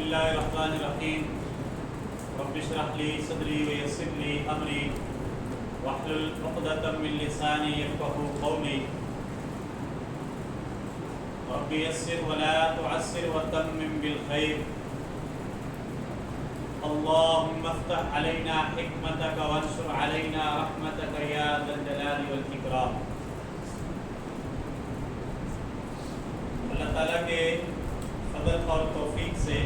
الله الرحمن الرحيم رب اشرح لي صدري ويسر لي امري واحلل عقدة من لساني يفقهوا قولي رب يسر ولا تعسر وتمم بالخير اللهم افتح علينا حكمتك وانشر علينا رحمتك يا ذا الجلال والإكرام۔ اللہ تعالیٰ کے فضل اور توفیق سے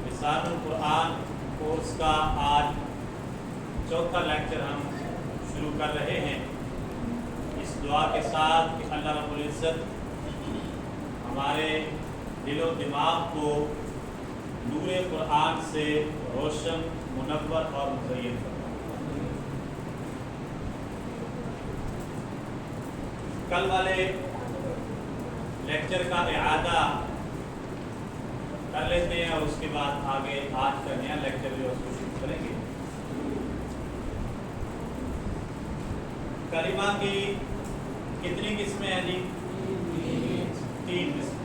لسان القرآن کورس کا آج چوتھا لیکچر ہم شروع کر رہے ہیں، اس دعا کے ساتھ کہ اللہ رب العزت ہمارے دل و دماغ کو نور قرآن سے روشن، منور اور مزین فرمائے۔ کل والے لیکچر کا اعادہ کر لیتے ہیں اور اس کے بعد آگے آج کا نیا لیکچر جو اس کو شروع کریں گے۔ کلمہ کی کتنی قسمیں ہیں جی؟ 3 قسمیں۔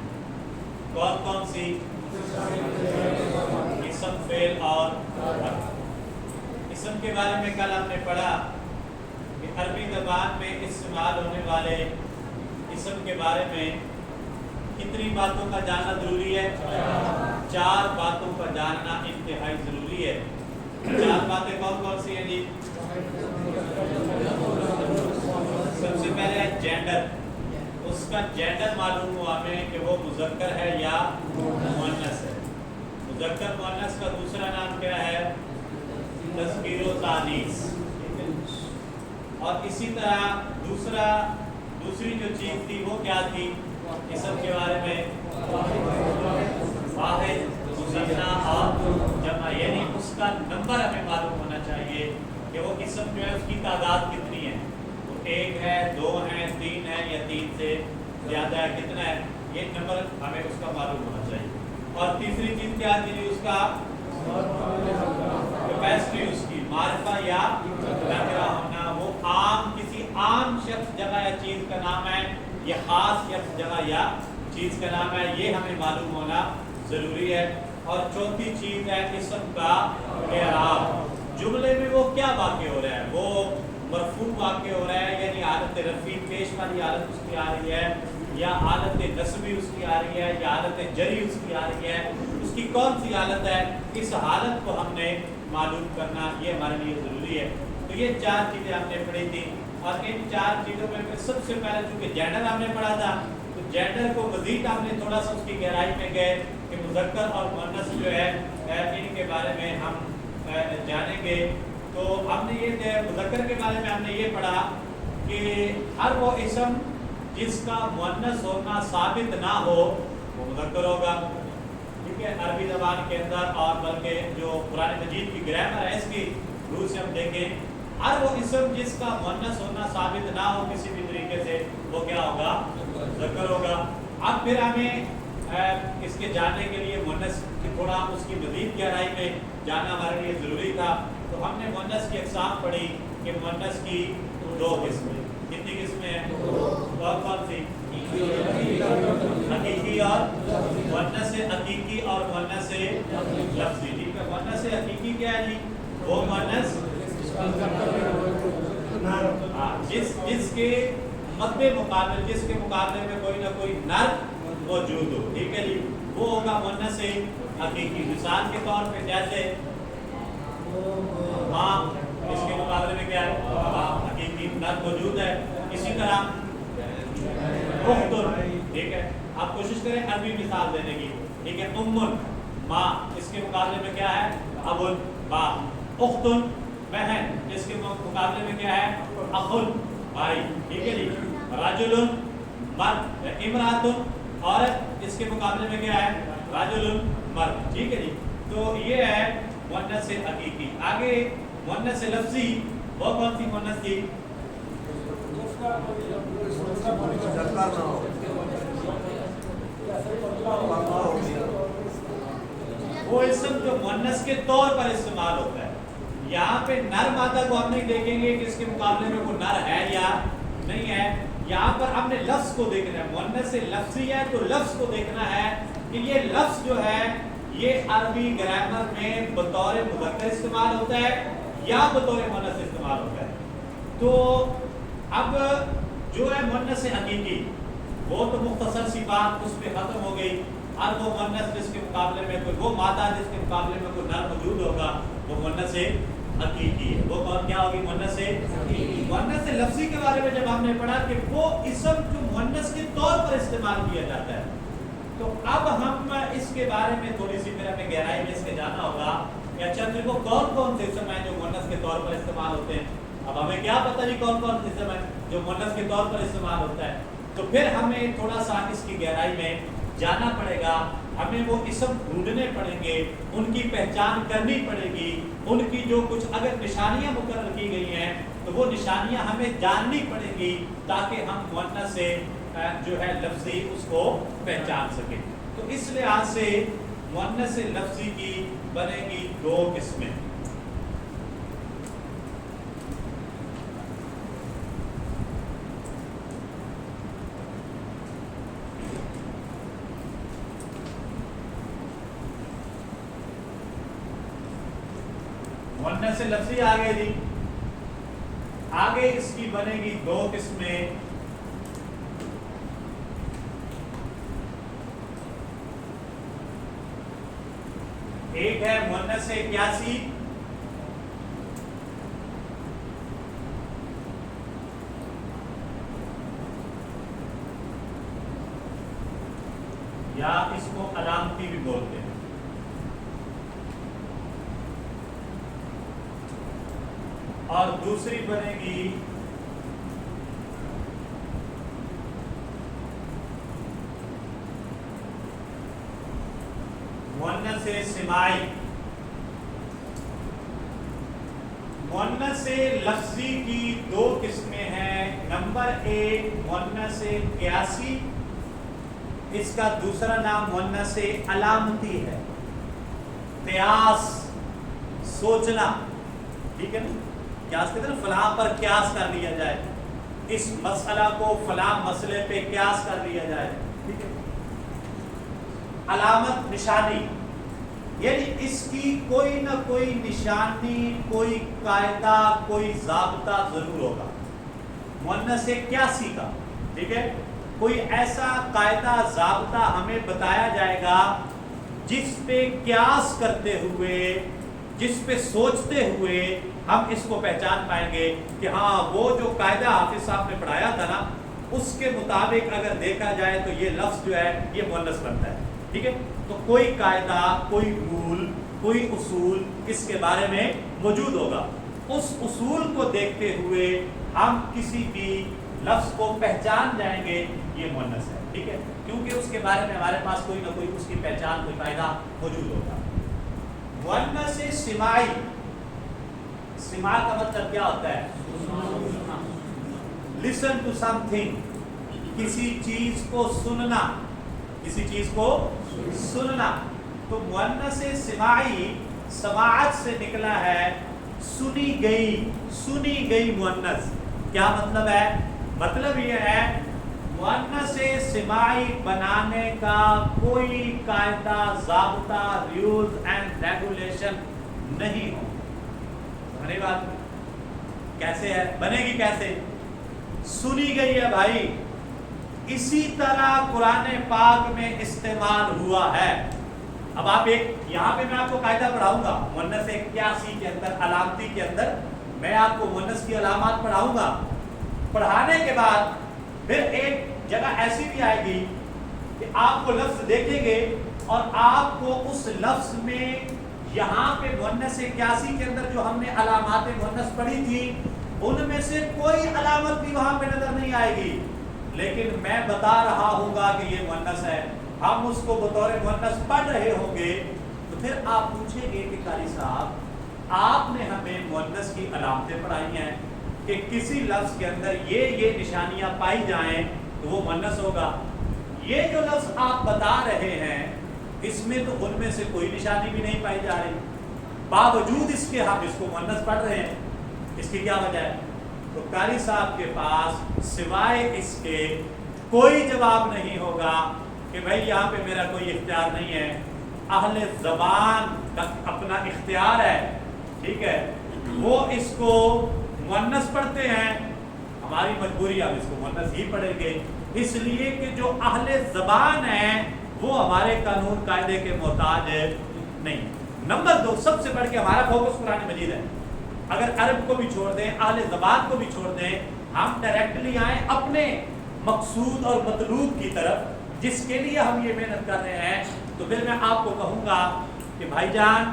کون کون سی؟ اسم، فعل اور حرف۔ اسم کے بارے میں کل ہم نے پڑھا کہ عربی زبان میں استعمال ہونے والے اسم کے بارے میں کتنی باتوں کا جاننا ضروری ہے؟ 4 باتوں کا جاننا انتہائی ضروری ہے۔ 4 باتیں کون کون سی ہیں جی؟ سب سے پہلے ہے جینڈر، اس کا جینڈر معلوم ہوا ہمیں کہ وہ مذکر ہے یا مؤنث ہے۔ مذکر مؤنث کا دوسرا نام کیا ہے؟ تذکیر و تانیث۔ اور اسی طرح دوسری جو چیز تھی وہ کیا تھی اسم کے بارے میں؟ واحد، مثنیٰ اور جمع، یعنی اس کا نمبر ہمیں معلوم ہونا چاہیے کہ وہ اسم جو ہے اس کی تعداد کتنی ہے، وہ 1 ہے، 2 ہے، 3 ہے یا 3 سے زیادہ ہے، کتنا ہے، یہ نمبر ہمیں اس کا معلوم ہونا چاہیے۔ اور تیسری چیز کیا تھی اس کا کیپیسٹی، اس کی معرفہ یا نکرہ ہونا، وہ کسی عام شخص، جگہ یا چیز کا نام ہے یا خاص شخص، جگہ یا چیز کا نام ہے، یہ ہمیں معلوم ہونا ضروری ہے۔ اور چوتھی چیز ہے اسم کا اعراب، جملے میں وہ کیا واقع ہو رہا ہے، وہ مرفوع واقع ہو رہا ہے یعنی حالت رفع پیش والی حالت اس کی آ رہی ہے، یا حالت نصبی اس کی آ رہی ہے، یا حالت جری اس کی آ رہی ہے، اس کی کون سی حالت ہے، اس حالت کو ہم نے معلوم کرنا یہ ہمارے لیے ضروری ہے۔ تو یہ 4 چیزیں ہم نے پڑھی تھی، اور ان 4 چیزوں میں سب سے پہلے چونکہ جینڈر ہم نے پڑھا تھا تو جینڈر کو مزید ہم نے تھوڑا سا اس کی گہرائی میں گئے کہ مذکر اور مؤنث جو ہے ان کے بارے میں ہم جانیں گے۔ تو ہم نے یہ مذکر کے بارے میں ہم نے یہ پڑھا کہ ہر وہ اسم جس کا مؤنث ہونا ثابت نہ ہو وہ مذکر ہوگا، ٹھیک ہے، عربی زبان کے اندر، اور بلکہ جو قرآن مجید کی گرامر ہے اس کی روح سے ہم دیکھیں، ہر وہ اسم جس کا مؤنث ہونا ثابت نہ ہو کسی بھی طریقے سے وہ کیا ہوگا؟ مذکر ہوگا۔ اب پھر ہمیں اس کے جاننے کے لیے مؤنث کی تھوڑا اس کی مزید گہرائی میں جاننا ہمارے لیے ضروری تھا، تو ہم نے مؤنث کی اقسام پڑھی کہ مؤنث کی 2 قسمیں، کتنی قسمیں ہیں؟ کون سی؟ حقیقی اور مؤنث حقیقی اور مؤنث لفظی، ٹھیک ہے۔ مؤنث حقیقی کیا ہے جی؟ وہ مؤنث جس کے مد مقابل، جس کے مقابلے میں کوئی نہ کوئی نر موجود ہو، ٹھیک ہے جی، وہ ہوگا مؤنث حقیقی۔ مثال کے طور پہ جیسے ماں، اس کے مقابلے میں کیا ہے؟ حقیقی نر موجود ہے۔ اسی طرح اختن، ٹھیک ہے، آپ کوشش کریں عربی مثال دینے کی، ٹھیک ہے، امن ماں، اس کے مقابلے میں کیا ہے؟ ابن باپ۔ اختن بہن، اس کے مقابلے میں کیا ہے؟ اخن بھائی، ٹھیک ہے جی۔ رجل مرد، امرأۃ عورت، اس کے مقابلے میں کیا ہے؟ رجل مرد، ٹھیک ہے جی۔ تو یہ ہے مؤنث حقیقی۔ آگے مؤنث لفظی، وہ کون سی مؤنث تھی؟ وہ اسم جو مؤنث کے طور پر استعمال ہوتا ہے۔ یہاں پہ نر مادہ کو ہم نہیں دیکھیں گے کہ اس کے مقابلے میں وہ نر ہے یا نہیں ہے، یہاں پر ہم نے لفظ کو دیکھنا ہے۔ مؤنث لفظی ہے تو لفظ کو دیکھنا ہے کہ یہ لفظ جو ہے یہ عربی گرامر میں بطور مذکر استعمال ہوتا ہے یا بطور مؤنث استعمال ہوتا ہے. تو اب جو ہے مؤنث حقیقی وہ تو مختصر سی بات اس پہ ختم ہو گئی. اب وہ مؤنث جس کے مقابلے میں کوئی وہ مادہ جس کے مقابلے میں کوئی نر موجود ہوگا وہ مؤنث حقیقی ہے. وہ کون کیا ہوگی؟ مؤنث حقیقی. مؤنث لفظی کے بارے میں جب ہم نے پڑھا کہ وہ اسم جو مؤنث کے طور پر استعمال کیا جاتا ہے، تو اب ہم اس کے بارے میں تھوڑی سی پھر ہمیں گہرائی میں اس کے جانا ہوگا کہ اچھا دیکھو کون کون سے اسم ہیں جو مؤنث کے طور پر استعمال ہوتے ہیں. اب ہمیں کیا پتہ نہیں کون کون سے اسم ہیں جو مؤنث کے طور پر استعمال ہوتا ہے، تو پھر ہمیں تھوڑا سا اس کی گہرائی میں جانا پڑے گا. ہمیں وہ اسم ڈھونڈنے پڑیں گے، ان کی پہچان کرنی پڑے گی، ان کی جو کچھ اگر نشانیاں مقرر کی گئی ہیں تو وہ نشانیاں ہمیں جاننی پڑیں گی تاکہ ہم مؤنث سے جو ہے لفظی اس کو پہچان سکیں. تو اس لحاظ سے مؤنث لفظی کی بنے گی دو قسمیں. مؤنث لفظی آگے دی، آگے اس کی بنے گی دو قسمیں. ایک ہے مؤنث قیاسی، یا اس کو علامتی بھی بولتے ہیں. اور دوسری بنے گی مؤنث سماعی. مؤنث لفظی کی دو قسمیں ہیں. نمبر ایک مؤنث قیاسی، اس کا دوسرا نام مؤنث علامتی ہے. قیاس سوچنا، ٹھیک ہے نا؟ قیاس کہتے ہیں فلاں پر قیاس کر لیا جائے، اس مسئلہ کو فلاں مسئلے پہ قیاس کر لیا جائے، ٹھیک ہے. علامت نشانی، یعنی اس کی کوئی نہ کوئی نشانی، کوئی قاعدہ، کوئی ضابطہ ضرور ہوگا. مؤنث قیاسی کا، ٹھیک ہے، کوئی ایسا قاعدہ ضابطہ ہمیں بتایا جائے گا جس پہ قیاس کرتے ہوئے، جس پہ سوچتے ہوئے ہم اس کو پہچان پائیں گے کہ ہاں وہ جو قاعدہ حافظ صاحب نے پڑھایا تھا نا اس کے مطابق اگر دیکھا جائے تو یہ لفظ جو ہے یہ مؤنث بنتا ہے. ٹھیک ہے، تو کوئی قاعدہ، کوئی رول، کوئی اصول اس کے بارے میں موجود ہوگا. اس اصول کو دیکھتے ہوئے ہم کسی بھی لفظ کو پہچان جائیں گے یہ مؤنث ہے. ٹھیک ہے، کیونکہ اس کے بارے میں ہمارے پاس کوئی نہ کوئی اس کی پہچان، کوئی قاعدہ موجود ہوگا. مؤنث سماعی، سماع کا مطلب کیا ہوتا ہے؟ لسن ٹو سم تھنگ، کسی چیز کو سننا، کسی چیز کو سننا. تو مؤنث سماعی سماعت سے نکلا ہے سنی گئی مؤنث. کیا مطلب ہے؟ مطلب یہ ہے مؤنث سماعی بنانے کا کوئی قاعدہ، ضابطہ، رولز اینڈ ریگولیشن نہیں ہو. سمجھے بات؟ کیسے ہے بنے گی؟ کیسے سنی گئی ہے بھائی؟ اسی طرح قرآن پاک میں استعمال ہوا ہے. اب آپ ایک یہاں پہ میں آپ کو قاعدہ پڑھاؤں گا مؤنث قیاسی کے اندر، علامتی کے اندر میں آپ کو مؤنث کی علامات پڑھاؤں گا. پڑھانے کے بعد پھر ایک جگہ ایسی بھی آئے گی کہ آپ کو لفظ دیکھیں گے اور آپ کو اس لفظ میں یہاں پہ مؤنث قیاسی کے اندر جو ہم نے علامات مؤنث پڑھی تھی ان میں سے کوئی علامت بھی وہاں پہ نظر نہیں آئے گی، لیکن میں بتا رہا ہوں گا کہ یہ مؤنث ہے. ہم اس کو بطور مؤنث پڑھ رہے ہوں گے تو پھر آپ پوچھیں گے کہ قاری صاحب آپ نے ہمیں مؤنث کی علامتیں پڑھائی ہیں کہ کسی لفظ کے اندر یہ نشانیاں پائی جائیں تو وہ مؤنث ہوگا. یہ جو لفظ آپ بتا رہے ہیں اس میں تو ان میں سے کوئی نشانی بھی نہیں پائی جا رہی، باوجود اس کے ہم اس کو مؤنث پڑھ رہے ہیں. اس کی کیا وجہ ہے؟ تو قاری صاحب کے پاس سوائے اس کے کوئی جواب نہیں ہوگا کہ بھائی یہاں پہ میرا کوئی اختیار نہیں ہے، اہل زبان کا اپنا اختیار ہے، ٹھیک ہے، وہ اس کو مؤنث پڑھتے ہیں، ہماری مجبوری ہم اس کو مؤنث ہی پڑھیں گے، اس لیے کہ جو اہل زبان ہیں وہ ہمارے قانون قاعدے کے محتاج نہیں۔ نمبر 2، سب سے بڑھ کے ہمارا فوکس قرآن مجید ہے۔ اگر عرب کو بھی چھوڑ دیں، اہل زبان کو بھی چھوڑ دیں، ہم ڈائریکٹلی آئیں اپنے مقصود اور مطلوب کی طرف جس کے لیے ہم یہ محنت کر رہے ہیں، تو پھر میں آپ کو کہوں گا کہ بھائی جان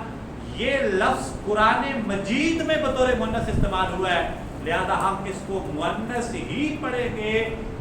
یہ لفظ قرآن مجید میں بطور مؤنث استعمال ہوا ہے، لہذا ہم اس کو مؤنث ہی پڑھیں گے،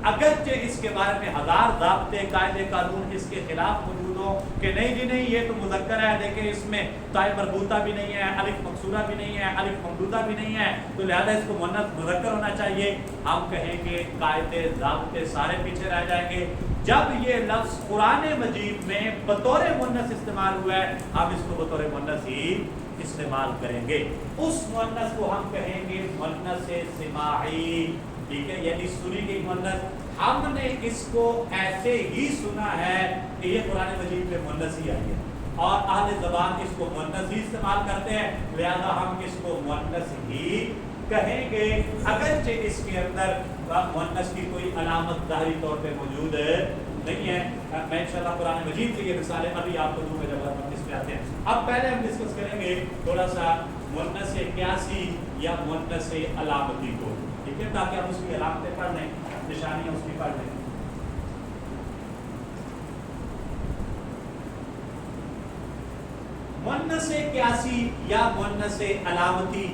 اگرچہ اس کے بارے میں ہزار ضابطے قاعدے قانون اس کے خلاف موجود ہوں کہ نہیں جی نہیں یہ تو مذکر ہے، دیکھیں اس میں تاء مربوطہ بھی نہیں ہے، الف مکسورہ بھی نہیں ہے، الف ممدودہ بھی نہیں ہے، تو لہذا اس کو مؤنث مذکر ہونا چاہیے۔ ہم کہیں گے قاعدے ضابطے سارے پیچھے رہ جائیں گے۔ جب یہ لفظ قرآن مجید میں بطور مؤنث استعمال ہوا ہے، ہم اس کو بطور مؤنث ہی استعمال کریں گے۔ اس مؤنث کو ہم کہیں گے مؤنث سماعی، ٹھیک ہے، یعنی سنی گئی مؤنث، ہم نے اس کو ایسے ہی سنا ہے کہ یہ قرآن مجید میں مؤنث ہی آئی ہے، اور اہل زبان اس کو مؤنث ہی استعمال کرتے ہیں، لہذا ہم اس کو مؤنث ہی کہیں گے، اگرچہ اس کے اندر مؤنث کی کوئی علامت ظاہری طور پہ موجود نہیں ہے۔ میں انشاءاللہ قرآن مجید سے یہ مثالیں ابھی آپ کو دوں گا جب ہم اس پہ آتے ہیں۔ اب پہلے ہم ڈسکس کریں گے تھوڑا سا مؤنث قیاسی یا مؤنث علامتی کو، ٹھیک ہے، تاکہ ہم اس کی علامتیں پڑھ لیں، نشانیاں اس کی پڑھ لیں۔ مؤنث قیاسی یا مؤنث علامتی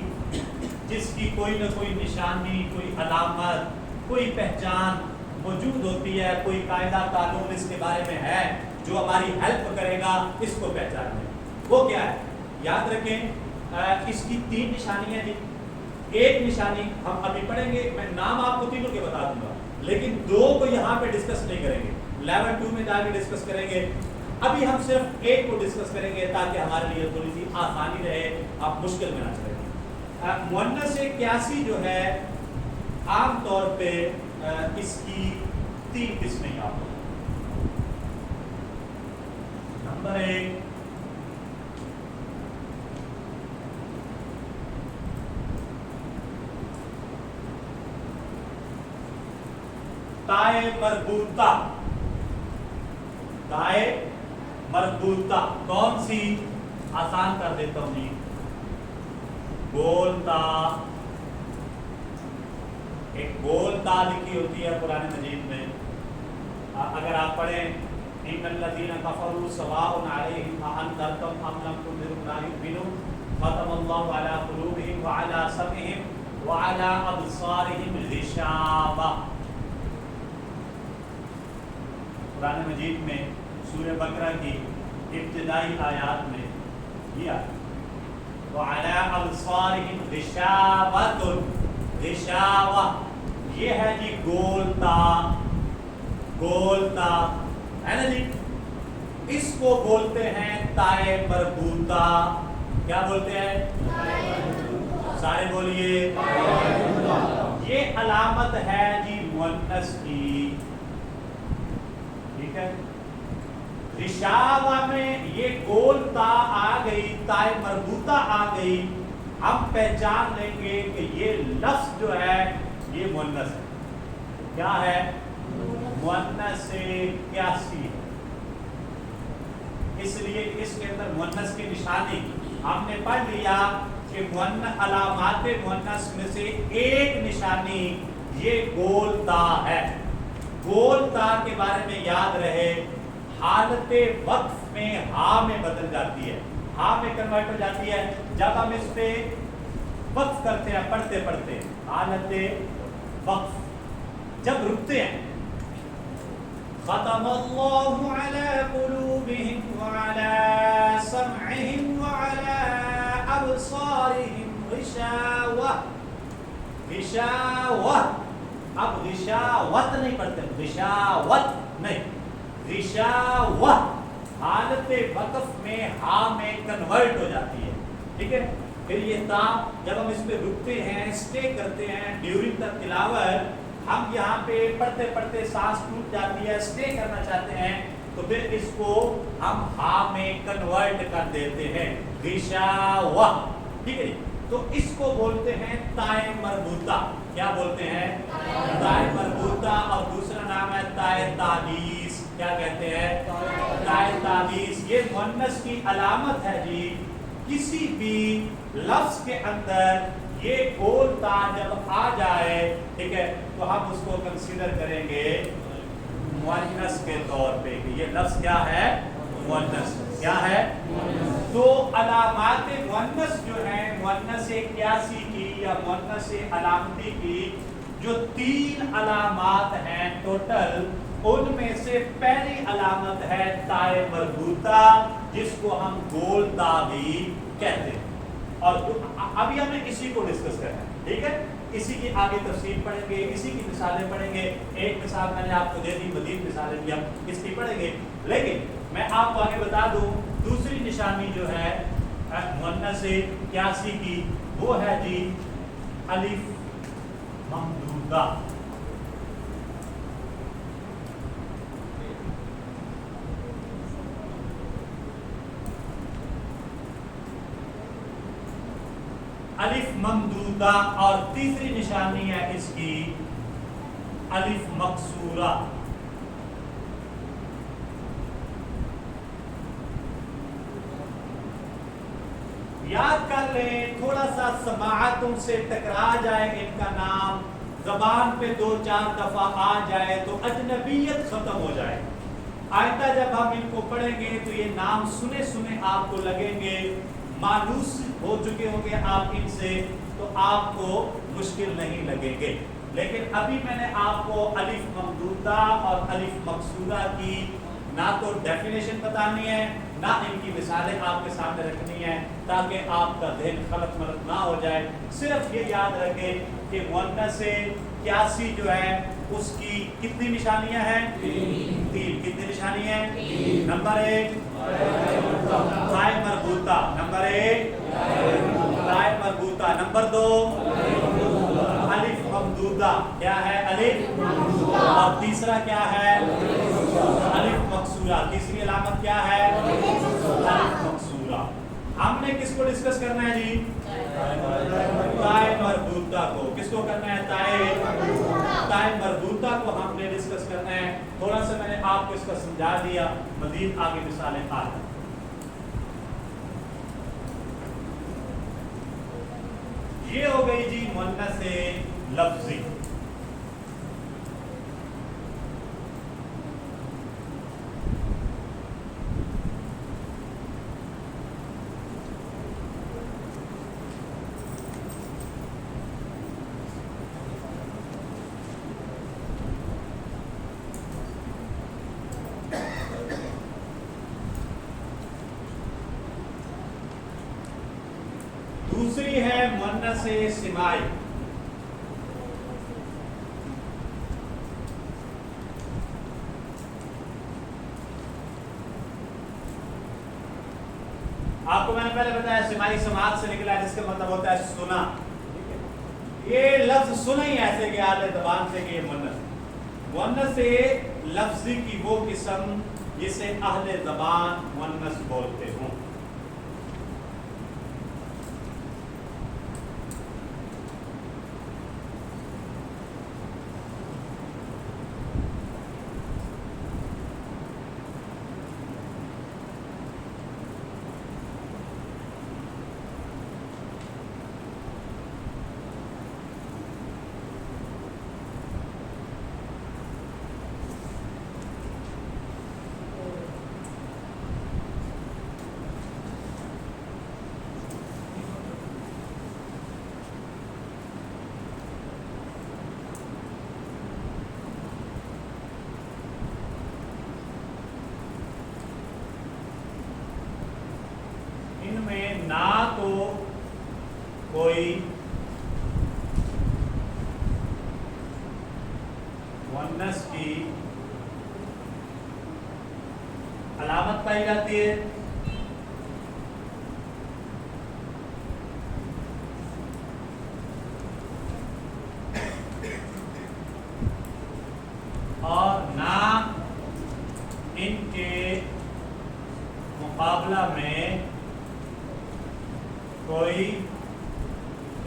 جس کی کوئی نہ کوئی نشانی، کوئی علامت، کوئی پہچان موجود ہوتی ہے، کوئی قاعدہ قانون اس کے بارے میں ہے جو ہماری ہیلپ کرے گا اس کو پہچاننے، وہ کیا ہے؟ یاد رکھیں اس کی 3 نشانیاں جی۔ ایک نشانی ہم ابھی پڑھیں گے، میں نام آپ کو تینوں کے بتا دوں گا، لیکن 2 کو یہاں پہ ڈسکس نہیں کریں گے، لیول 2 میں جا کے ڈسکس کریں گے۔ ابھی ہم صرف ایک کو ڈسکس کریں گے تاکہ ہمارے لیے تھوڑی سی آسانی رہے، آپ مشکل میں نہ چلیں۔ مؤنث قیاسی جو ہے عام طور پہ اس کی 3 قسمیں آپ کو۔ نمبر 1، تائے مربوطہ۔ تائے مربوطہ کون سی؟ آسان کر دیتا ہوں جی، گول تا۔ ایک گول تا لکھی ہوتی ہے قرآن مجید میں، اگر آپ پڑھیں ان الذین کفروا سواء علیہم اانذرتم ام لم تنذرہم لا یؤمنون ختم اللہ علی قلوبہم وعلی سمعہم وعلی ابصارہم غشاوہ۔ قرآن مجید میں سورہ بقرہ کی ابتدائی آیات میں یہ وعلی ابصارہم غشاوۃ، غشاوہ یہ ہے جی گول تا، گول تا ہے نا جی، اس کو بولتے ہیں تائے مربوطہ۔ کیا بولتے ہیں؟ سارے بولیے، یہ علامت ہے جی مؤنث کی، ٹھیک ہے۔ غشاوہ میں یہ گول تا آ گئی، تائے مربوطہ آ گئی، ہم پہچان لیں گے کہ یہ لفظ جو ہے یہ مؤنث ہے۔ کیا ہے؟ مؤنث قیاسی ہے، اس لیے اس کے اندر مؤنث کی نشانی ہم نے پڑھ لیا کہ علامات مؤنث میں سے ایک نشانی یہ گول تا ہے۔ گول تا کے بارے میں یاد رہے، حالت وقف میں ہا میں بدل جاتی ہے، ہا میں کنورٹ ہو جاتی ہے جب ہم اس پہ وقف کرتے ہیں، پڑھتے پڑھتے حالت وقف جب رکتے ہیں، ختم اللہ علی قلوبہم وعلی سمعہم وعلی ابصارہم غشاوہ، غشاوہ، اب غشاوت نہیں پڑھتے، غشاوت نہیں، غشاوہ حالت وقف میں ہا میں کنورٹ ہو جاتی ہے، ٹھیک ہے۔ پھر یہ تا جب ہم اس پہ رکتے ہیں، اسٹے کرتے ہیں ڈیورنگ دا تلاوت، ہم یہاں پہ پڑھتے پڑھتے سانس ٹوٹ جاتی ہے، اسٹے کرنا چاہتے ہیں، तो फिर इसको हम हा में कन्वर्ट कर देते हैं, गिशावा, ठीक है जी। तो इसको बोलते हैं ताए मरबूता। क्या बोलते हैं? ताए मरबूता। और दूसरा नाम है ताए ताबीस। क्या कहते हैं? ताए ताबीस। ये मुअन्नस की अलामत है जी। किसी भी लफ्ज के अंदर ये गोल ता जब आ जाए, ठीक है, तो हम उसको कंसीडर करेंगे मुअन्नस के तौर पे कि ये लफ्ज क्या है? मुअन्नस। क्या है? तो अलामात मुअन्नस जो है, मुअन्नस क्यासी की या मुअन्नस अलामती की जो 3 अलामात हैं टोटल, उनमें से पहली अलामत है ताए मरबूता, जिसको हम गोल ता भी कहते हैं। और अभी हमें इसी को डिस्कस करना है, ठीक है। इसी की आगे तफसील पढ़ेंगे, इसी की मिसालें पढ़ेंगे। एक मिसाल मैंने आपको दे दी, मजीद मिसालें भी हम इसकी पढ़ेंगे। लेकिन मैं आपको आगे बता दूं, दूसरी निशानी जो है मुअन्नस क्यासी की, वो है जी अलिफ ममदूदा। अलिफ ममदूदा। और तीसरी निशानी है इसकी अलिफ मकसूरा। याद कर लें, थोड़ा सा समाअतों से टकरा जाए इनका नाम, जबान पे 2-4 दफा आ जाए तो अजनबियत खत्म हो जाए। आइंदा जब हम इनको पढ़ेंगे तो ये नाम सुने सुने आपको लगेंगे, मानूस हो चुके होंगे आप इनसे, तो आपको मुश्किल नहीं लगेंगे। लेकिन अभी मैंने आपको अलिफ ममदूदा और अलिफ मकसूरा की ना तो डेफिनेशन बतानी है, ना इनकी मिसालें आपके सामने रखनी है, ताकि आपका ज़हन खलत मलत ना हो जाए। सिर्फ ये याद रखें कि मुअन्नस क्यासी जो है उसकी कितनी निशानियां हैं? 3। कितनी निशानी है? नंबर 1 ताए मरबूता। नंबर 1 ताए मरबूता। नंबर 2 अलिफ ममदूदा। क्या है? अलिफ। और तीसरा क्या है? अलिफ मकसूरा। तीसरी अलामत क्या है? अलिफ मकसूरा। हमने किसको डिस्कस करना है जी? ताए मरबूता को। किसको करना है? ताए मरबूता को हमने डिस्कस करना है। थोड़ा सा मैंने आपको इसका समझा दिया, मजीद आगे मिसालें आ जाए। ये हो गई जी मुअन्नस लफ्जी। दूसरी है मुअन्नस सिमाई। आपको मैंने पहले बताया सिमाई समाज से निकला, जिसका मतलब होता है सुना। ये लफ्ज सुना ही ऐसे कि आले ज़बान से कि ये मुअन्नस लफ्जी की वो किस्म जिसे अहले ज़बान मुअन्नस बोलते हों। इनमें ना तो कोई मुअन्नस की अलामत पाई जाती है, और ना इनके मुकाबला में कोई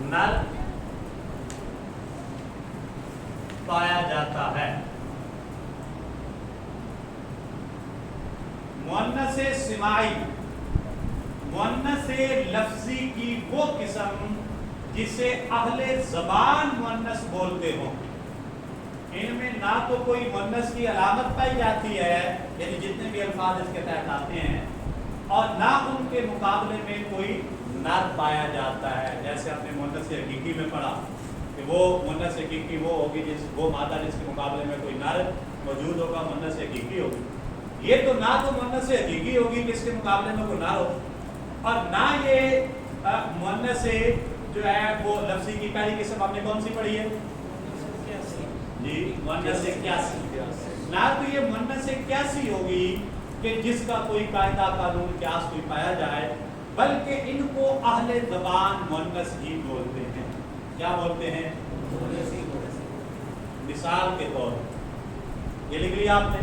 नर पाया जाता है। मुअन्नस सिमाई, मुअन्नस लफ्जी की वो किस्म जिसे अहले ज़बान मुअन्नस बोलते हो, इनमें ना तो कोई मुअन्नस की अलामत पाई जाती है, यानी जितने भी अल्फाज इसके तहत आते हैं, और ना उनके मुकाबले में कोई नर पाया जाता है। जैसे आपने मुअन्नस हकीकी में पढ़ा कि वो मुअन्नस हकीकी वो होगी वो मादा जिसके मुकाबले में कोई नर मौजूद होगा, मुअन्नस हकीकी होगी। ये तो ना तो मुअन्नस हकीकी होगी कि इसके मुकाबले में कोई नर हो, और ना ये मुअन्नस जो है वो लफ्जी की पहली किस्म आपने कौन सी पढ़ी है जी, मुअन्नस क्यासी। ना तो ये मुअन्नस क्यासी होगी कि जिसका कोई कायदा कानून क्यास कोई पाया जाए, बल्कि इनको अहले ज़बान मुअन्नस ही बोलते हैं। क्या बोलते हैं? मिसाल के तौर ये लिख लिया आपने।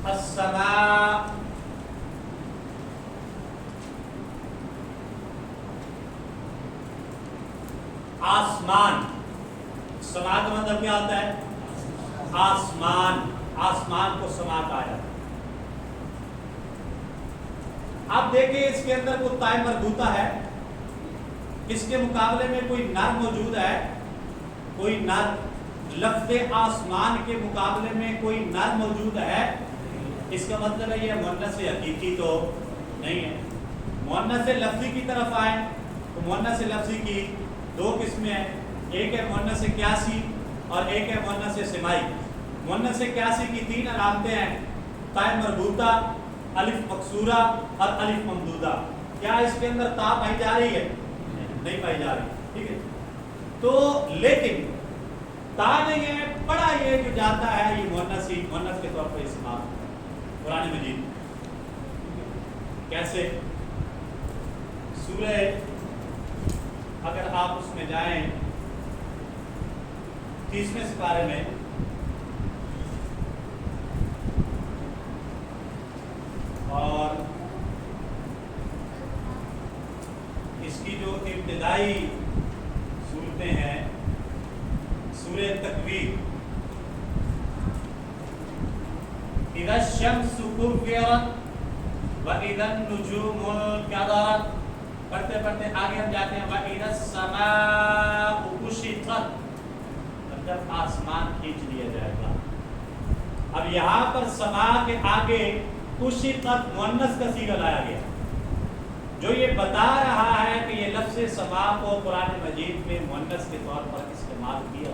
अस्समा, आसमान। समा का मतलब क्या होता है? आसमान। आसमान को समा कहा जाता है। अब देखिए इसके अंदर कोई ताय मरबूता है, इसके मुकाबले में कोई नर मौजूद है, कोई नर, लफ्ज़े आसमान के मुकाबले में कोई नर मौजूद है, इसका मतलब है ये मुअन्नस हकीकी तो नहीं है। मुअन्नस लफ्ज़ी की तरफ आए तो मुअन्नस लफ्ज़ी की दो किस्में हैं, एक है मुअन्नस क्यासी और एक है मुअन्नस सिमाई। मुअन्नस क्यासी की तीन अलामतें हैं, ताय मरबूता, अलिफ मकसूरा और अलिफ ममदूदा। क्या इसके अंदर ता पाई जा रही है? नहीं पाई जा रही, ठीक है। तो लेकिन ता नहीं है, पढ़ा ये जो जाता है ये मुअन्नस ही मुअन्नस के तौर पर इस्तेमाल कुरान मजीद। कैसे? सूरह अगर आप उसमें जाएं 30वें सिपारे में, और इसकी जो इब्तिदाई सूरतें हैं, सूरह तकवीर, इज़ा शम्सु कुव्विरत व इज़ा नुजूमु कदरत, पढ़ते पढ़ते आगे हम जाते हैं, व इज़ा समाउ कुशितत, मतलब आसमान खींच लिया जाएगा। अब यहाँ पर समा के आगे कुशितत मुअन्नस का सीगा लाया गया, जो ये बता रहा है कि ये लफ्ज़ समा को कुरान मजीद में मुअन्नस के तौर पर इस्तेमाल किया,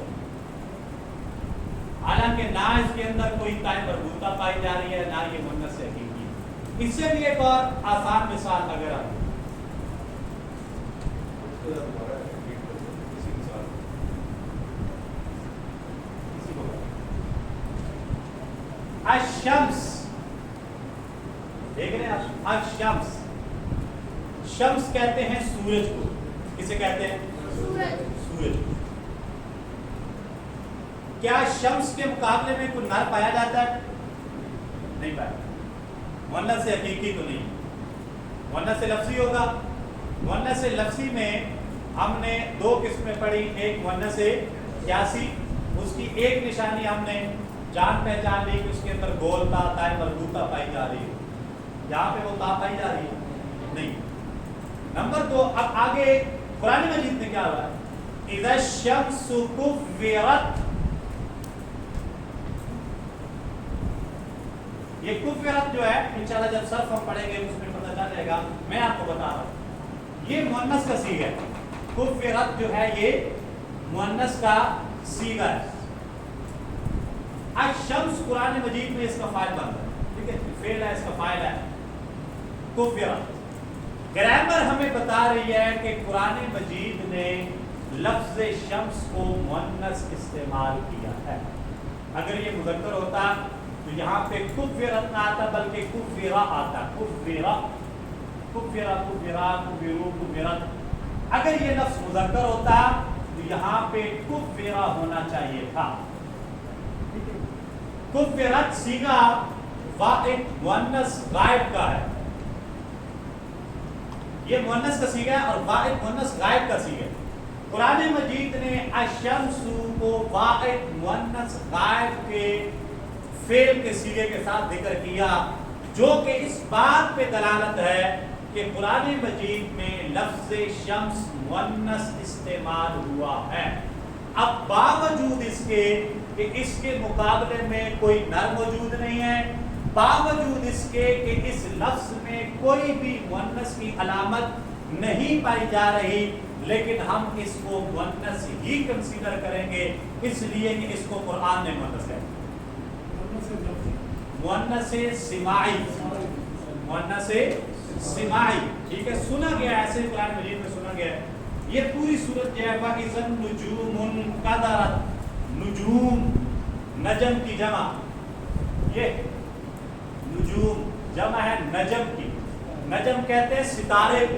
हालांकि ना इसके अंदर कोई ताय मरबूता पाई जा रही है, ना ये मुअन्नस हकीकी। इससे भी एक और आसान मिसाल अगर आप अशम्स देख रहे हैं, अशम्स, शम्स कहते हैं सूरज को। किसे कहते हैं? सूरज। क्या शम्स के मुकाबले में कोई नर पाया जाता है? नहीं पाया। मुअन्नस हकीकी तो नहीं, मुअन्नस लफ्ज़ी होगा। मुअन्नस लफ्ज़ी में हमने दो किस्में पढ़ी, एक मुअन्नस क्यासी, उसकी एक निशानी हमने जान पहचान ली कि उसके अंदर गोल ता, ताय मरबूता पाई जा रही है। यहाँ पे वो ता पाई जा रही है? नहीं। नंबर दो, अब आगे कुरान मजीद में क्या हुआ है? इज़ा शम्सु कुव्विरत, ये कुव्विरत जो है इंशाल्लाह जब सर्फ हम पढ़ेंगे उसमें पता चल जाएगा। मैं आपको बता रहा हूँ ये मुअन्नस का सीगा है। कुव्विरत जो है ये मुअन्नस का सीगा है। आज शम्स कुरान मजीद में इसका फाइल बनता है, ठीक है, फेल है, इसका फाइल है कुव्विरत। ग्रामर हमें बता रही है कि कुरान मजीद ने लफ्ज़ शम्स को मुअन्नस इस्तेमाल किया है। अगर ये मुज़क्कर होता تو یہاں پہ کفرت نہ آتا بلکہ کفرا آتا، کفرا کفرا کفرا کفرو کفرت۔ اگر یہ لفظ مذکر ہوتا تو یہاں پہ کفرا ہونا چاہیے تھا۔ کفرت صیغہ واحد مؤنث غائب کا ہے، یہ مؤنث کا صیغہ ہے اور واحد مؤنث غائب کا صیغہ ہے۔ قرآن مجید نے الشمس کو واحد مؤنث غائب کے فعل کے صیغے کے ساتھ ذکر کیا، جو کہ اس بات پہ دلالت ہے کہ قرآن مجید میں لفظ شمس مؤنث استعمال ہوا ہے۔ اب باوجود اس کے کہ اس کے مقابلے میں کوئی نر موجود نہیں ہے، باوجود اس کے کہ اس لفظ میں کوئی بھی مؤنث کی علامت نہیں پائی جا رہی، لیکن ہم اس کو مؤنث ہی کنسیڈر کریں گے، اس لیے کہ اس کو قرآن نے مؤنث ہے، مؤنث سماعی، مؤنث سماعی، ٹھیک ہے، سنا گیا ایسے قرآن مجید میں سنا گیا ہے۔ یہ پوری صورت جو ہے وَإِذَا النُّجُومُ انْقَدَرَتْ، نجوم نجم کی جمع، یہ نجوم جمع ہے نجم کی، نجم کہتے ہیں ستارے کو۔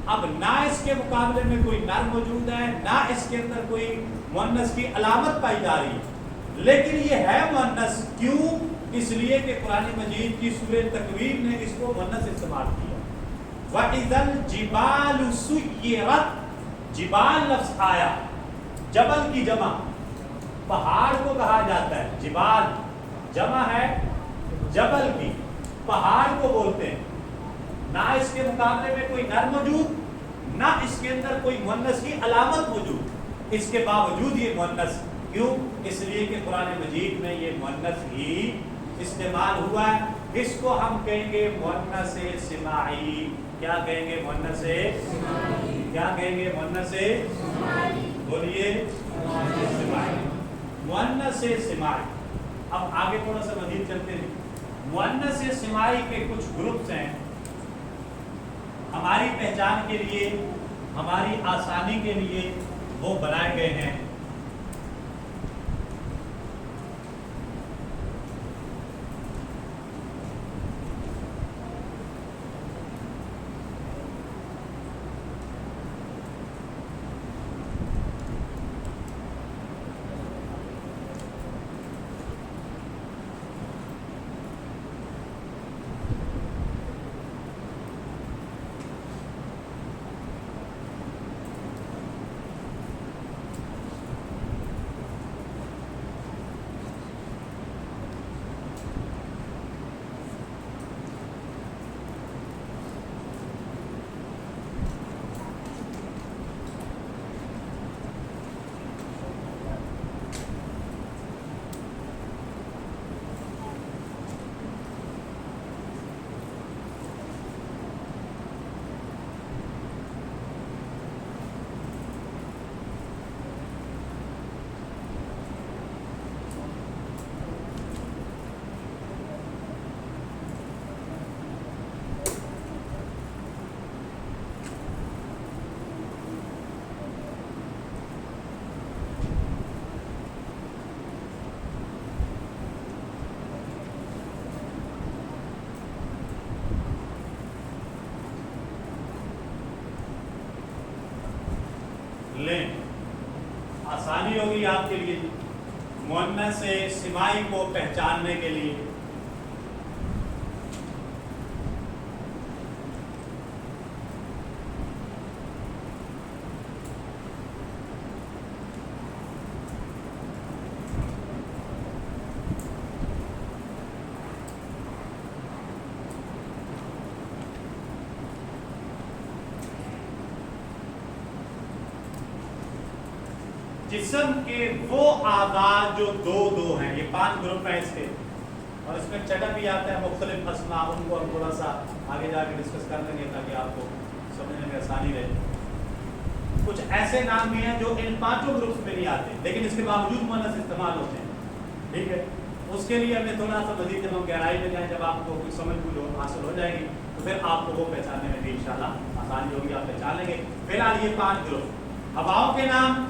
اب نہ اس کے مقابلے میں کوئی نر موجود ہے، نہ اس کے اندر کوئی مؤنث کی علامت پائی جا رہی ہے، لیکن یہ ہے مؤنث، کیوں؟ اس لیے کہ قرآن مجید کی سورہ تکویر نے اس کو مؤنث استعمال کیا۔ وَإِذَا الْجِبَالُ سُيِّرَتْ، جبال لفظ آیا، جبل کی جمع، پہاڑ کو کہا جاتا ہے جبال، جمع ہے جبل کی، پہاڑ کو بولتے ہیں، نہ اس کے مقابلے میں کوئی نر موجود، نہ اس کے اندر کوئی مؤنث کی علامت موجود، اس کے باوجود یہ مؤنث، کیوں؟ اس لیے کہ قرآن مجید میں یہ مؤنث ہی استعمال ہوا ہے۔ اس کو ہم کہیں گے مؤنث سماعی، کیا کہیں گے؟ مؤنث سماعی، کیا کہیں گے؟ مؤنث سماعی، بولیے سماعی، مؤنث سماعی۔ اب آگے تھوڑا سا مزید چلتے ہیں۔ مؤنث سماعی کے کچھ گروپس ہیں، ہماری پہچان کے لیے، ہماری آسانی کے لیے وہ بنائے گئے ہیں۔ لیں، آسانی ہوگی آپ کے لیے مؤنث سماعی کو پہچاننے کے لیے۔ جسم کے وہ اعضاء جو دو ہیں، یہ 5 گروپ ہیں اس کے، اور اس میں چٹا بھی آتا ہے مختلف اسماء، ان کو ہم تھوڑا سا آگے جا کے ڈسکس کر لیں گے تاکہ آپ کو سمجھنے میں آسانی رہے۔ کچھ ایسے نام بھی ہیں جو ان 5 گروپس میں نہیں آتے لیکن اس کے باوجود مؤنث استعمال ہوتے ہیں، ٹھیک ہے؟ اس کے لیے ہمیں تھوڑا سا مزید جب ہم گہرائی میں جائیں، جب آپ کو کوئی سمجھ حاصل ہو جائے گی تو پھر آپ کو وہ پہچاننے میں بھی انشاءاللہ آسانی ہوگی، آپ پہچان لیں گے۔ فی الحال یہ 5 گروپ، ہواؤں کے نام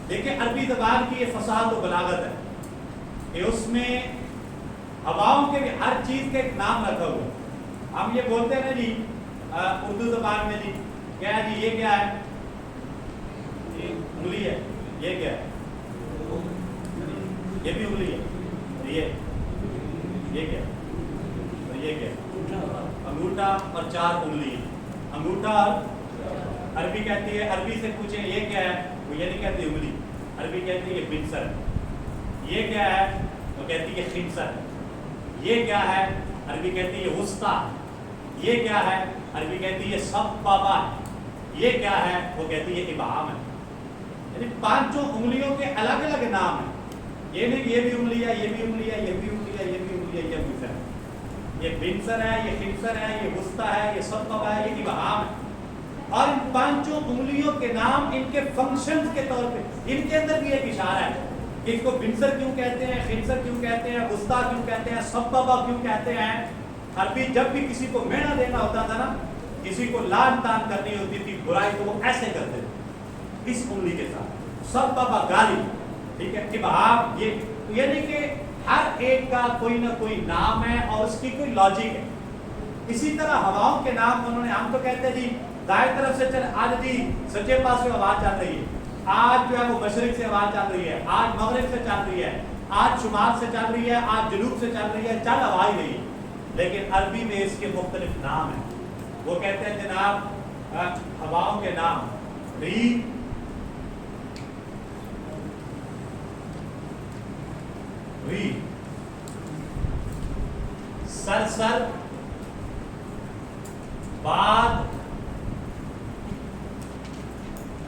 دیکھیں، عربی زبان کی یہ فصاحت و بلاغت ہے کہ اس میں हवाओं के भी हर चीज का एक नाम रखा हुआ है। हम ये बोलते हैं ना जी उर्दू ज़बान में जी, क्या है जी, ये क्या है, ये उंगली है, ये क्या है, ये भी उंगली है, ये क्या है, और ये क्या है, अंगूठा और 4 उंगली। अंगूठा अरबी कहती है, अरबी से पूछे ये क्या है, वो ये नहीं कहती उंगली, अरबी कहती है ये बिनसर। ये क्या है, वो कहती है खिंसर। ये क्या है, अरबी कहती है वुस्ता। ये क्या है, अरबी कहती है सब बाबा। ये क्या है, वो कहती है इबाम है। यानी 5 उंगलियों के अलग अलग नाम है। ये नहीं ये भी उंगली है, ये भी उंगली है, ये भी उंगली है, ये भी उंगली है, ये बिनसर है, ये बिनसर है, ये खिंसर है, ये वुस्ता है, ये सब बाबा है, ये इबाम है। और इन 5 उंगलियों के नाम इनके फंक्शंस के तौर पे, इनके अंदर भी एक इशारा है कि इसको बिनसर क्यों कहते हैं, खिंसर क्यों कहते हैं, वुस्ता क्यों कहते हैं, सब बाबा क्यों कहते हैं। अरबी जब भी किसी को मेणा देना होता था ना, किसी को लान तान करनी होती थी, बुराई, तो वो ऐसे करते थे इस उंगली के साथ, सब बाबा गाली, ठीक है, इबाम। ये यानी कि हर एक का कोई ना कोई नाम है और उसकी कोई लॉजिक है। इसी तरह हवाओं के नाम उन्होंने, हम तो कहते हैं जी दाएं तरफ से चल, आज जी सच्चे पास से आवाज चल रही है, आज जो है वो मशरिक से आवाज चल रही है, आज मगरिब से चल रही है, आज शुमाल से चल रही है, आज जनूब से चल रही है, चल आवाज रही है। लेकिन अरबी में इसके मुख्तलिफ नाम हैं। वो कहते हैं जनाब हवाओं के नाम, री, री, सरसर, बाद,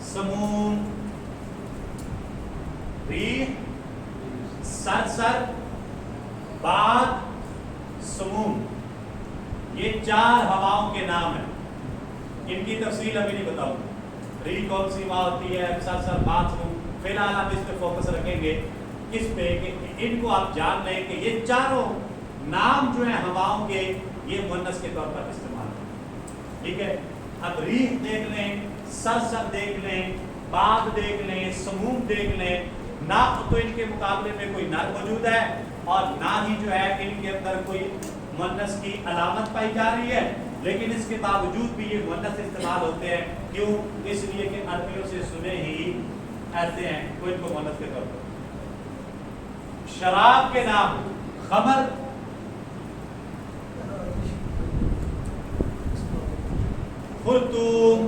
समूम, री, सरसर, बाद, समूम, ये 4 हवाओं के नाम हैं। इनकी तफसील अभी नहीं बताऊंगा। री कौन सी हवा होती है, सरसर, बाद, समूम, फिलहाल हम इस पे फोकस रखेंगे किस पे, कि इनको आप जान लें कि ये चारों नाम जो है हवाओं के, ये मुन्नस के तौर पर इस्तेमाल है, ठीक है। अब रीह देख लें, सरसर देख लें, बाद देख लें, समूम देख लें। ना तो इनके मुकाबले में कोई नर मौजूद है और ना ही जो है इनके अंदर कोई मुन्नस की अलामत पाई जा रही है, लेकिन इसके बावजूद भी ये मुन्नस इस्तेमाल होते हैं। क्यों? इसलिए कि अरबियों से सुने ही ऐसे हैं, कोई इनको मुन्नस के तौर पर। शराब के नाम खमर, खुर्तूम,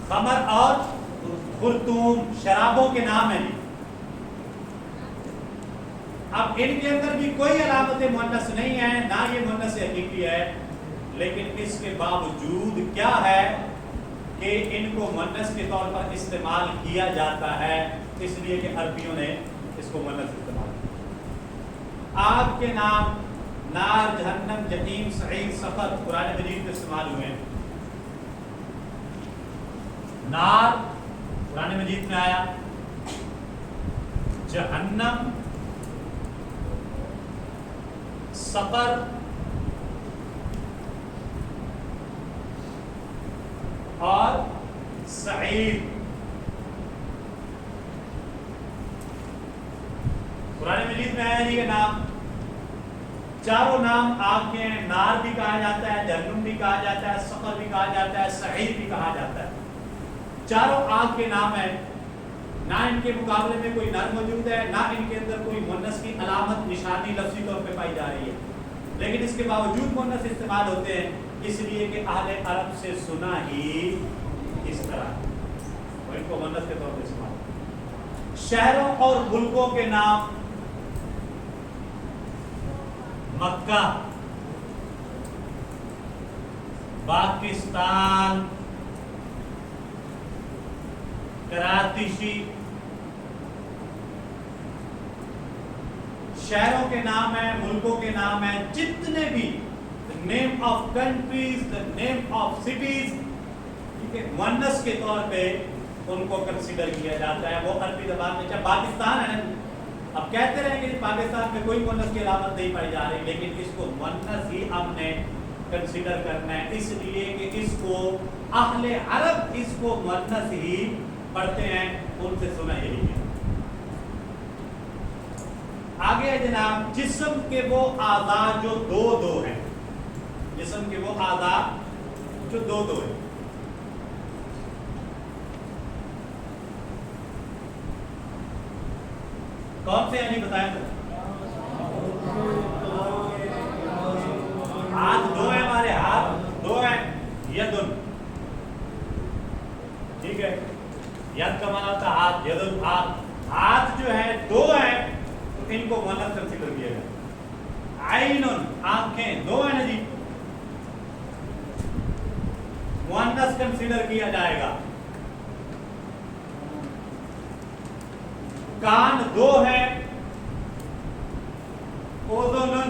खमर और खुर्तूम शराबों के नाम हैं। अब इनके अंदर भी कोई अलामत मुन्नस नहीं है, ना ये मुन्नस हकीकी है, लेकिन इसके बावजूद क्या है कि इनको मुन्नस के तौर पर इस्तेमाल किया जाता है, इसलिए कि अरबियों ने इसको मुन्नस इस्तेमाल किया। आग के नाम नार, जहन्नम, जहीम, सईर, सफर कुरान मजीद में इस्तेमाल हुए हैं। नार कुरान मजीद में आया, जहन्नम, सफर, और सईर कुरान मजीद में आया जी के नाम। चारों नाम आग के हैं। नार भी कहा जाता है, जहन्नुम भी कहा जाता है, सफर भी कहा जाता है, सईर भी कहा जाता है। चारों आग के नाम है। ना इनके मुकाबले में कोई नर मौजूद है, ना इनके अंदर कोई मुन्नस की अलामत निशानी लफ्ज़ी तौर पे पाई जा रही है, लेकिन इसके बावजूद मुन्नस इस्तेमाल होते हैं, इसलिए कि अहले अरब से सुना ही इस तरह, और इनको मुन्नस के तौर पर इस्तेमाल। शहरों और मुल्कों के नाम मक्का, पाकिस्तान, कराची। शहरों के नाम है, मुल्कों के नाम है, जितने भी name of countries, the name of cities, ठीक है, मुन्नस के तौर पे उनको कंसीडर किया जाता है। वो अरबी ज़बान में, चाहे पाकिस्तान है ना, अब कहते रहेंगे कि पाकिस्तान में कोई मुन्नस की अलामत नहीं पाई जा रही, लेकिन इसको मुन्नस ही हमने कंसीडर करना है, इसलिए कि इसको अहले अरब इसको मुन्नस ही पढ़ते हैं, उनसे सुना यही है। आगे आगे है जनाब जिस्म के वो आज़ा जो दो दो हैं, जिस्म के वो आज़ा जो दो दो हैं। कौन से यानी बताएं तो? हाथ दो है, हमारे हाथ दो है, यदुन, ठीक है, यद का माना होता है हाथ, यदुन हाथ, हाथ जो है दो है तो इनको मुअन्नस कंसीडर किया जाए। आइनुन आंखें दो है ना जी, मुअन्नस कंसीडर किया जाएगा। कान दो है, ओज़ुनुन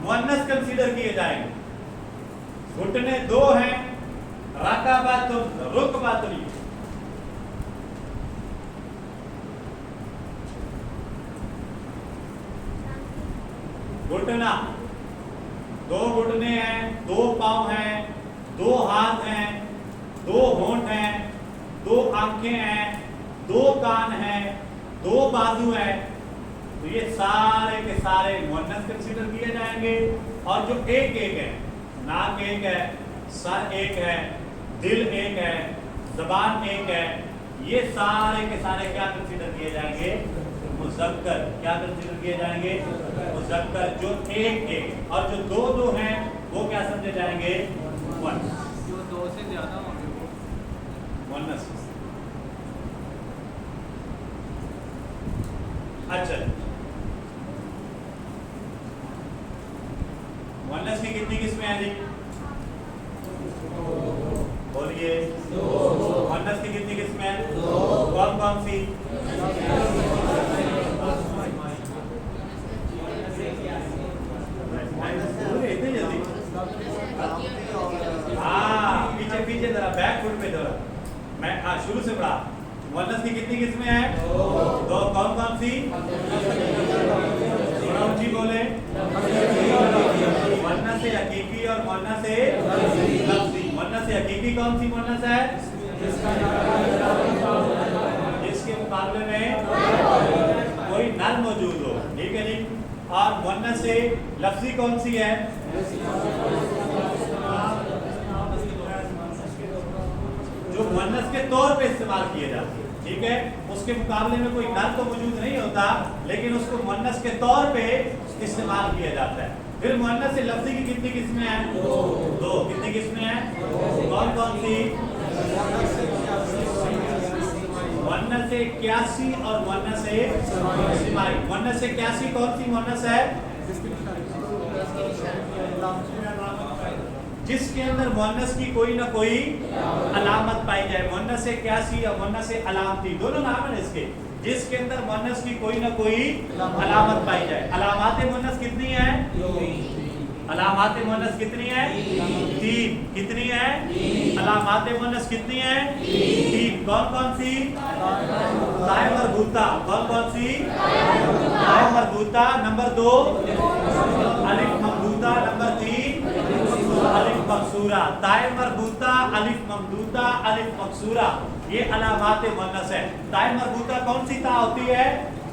मुअन्नस कंसीडर किए जाएंगे। घुटने दो हैं, रकाबातुन रुकबातुन, घुटना दो घुटने हैं, दो पांव हैं, दो हाथ हैं, दो होंठ हैं, दो आंखें हैं, दो कान हैं, दो बाजू हैं, तो ये सारे के सारे मुअन्नस कंसीडर किए जाएंगे। और जो एक एक है, नाक एक है, सर एक है, दिल एक है, ज़बान एक है, ये सारे के सारे क्या कंसीडर किए जाएंगे? मुज़क्कर। क्या कंसीडर किए जाएंगे? मुज़क्कर। जो एक एक और जो दो दो हैं वो क्या समझे जाएंगे? मुअन्नस। जो दो से ज्यादा होंगे वो मुअन्नस। अच्छा, मुअन्नस की कितनी किस्में हैं जी? बोलिए। मुअन्नस की कितनी किस्में हैं? कौन कौन सी? इतनी जल्दी? हाँ, पीछे पीछे जरा, बैक फुट पे जरा, मैं शुरू से पढ़ा। मुअन्नस की कितनी किस्में हैं? दो। कौन कौन सी? जी बोले। मुअन्नस से हकीकी और मुअन्नस से लफ्ज़ी। मुअन्नस से हकीकी कौन सी मुअन्नस है? जिसके मुकाबले में कोई नर मौजूद हो, ठीक है जी। और मुअन्नस से लफ्ज़ी कौन सी है? जो मुअन्नस के तौर पे इस्तेमाल किए जाते हैं, ठीक है। उसके मुकाबले में कोई नर तो मौजूद नहीं होता, लेकिन उसको मुअन्नस के तौर पे इस्तेमाल किया जाता है। फिर मुअन्नस से लफ्ज़ी की कितनी किस्में हैं? दो। कितनी किस्में हैं? कौन कौन सी? मुअन्नस से क्यासी और मुअन्नस से सिमाई। मुअन्नस से क्यासी कौन सी मुअन्नस है? जिसके अंदर मुअन्नस की कोई ना कोई अलामत पाई जाए। मुअन्नस से क्यासी और मुअन्नस से अलामती, दोनों नाम है इसके। जिसके अंदर मुअन्नस की कोई ना कोई अलामत पाई जाए। अलामात मुअन्नस कितनी है? अलामात मुअन्नस कितनी है? तीन। कितनी है? अलामात मुअन्नस कितनी है? तीन। कौन कौन सी? ताए मरबूता। कौन कौन सी? ताए मरबूता। नंबर 2 अलिफ ममदूदा। नंबर 3 अलिफ मकसूरा। ताए मरबूता, अलिफ ममदूदा, अलिफ मकसूरा, ये अलामात मुअन्नस है। ताए मरबूता कौन सी ता होती है?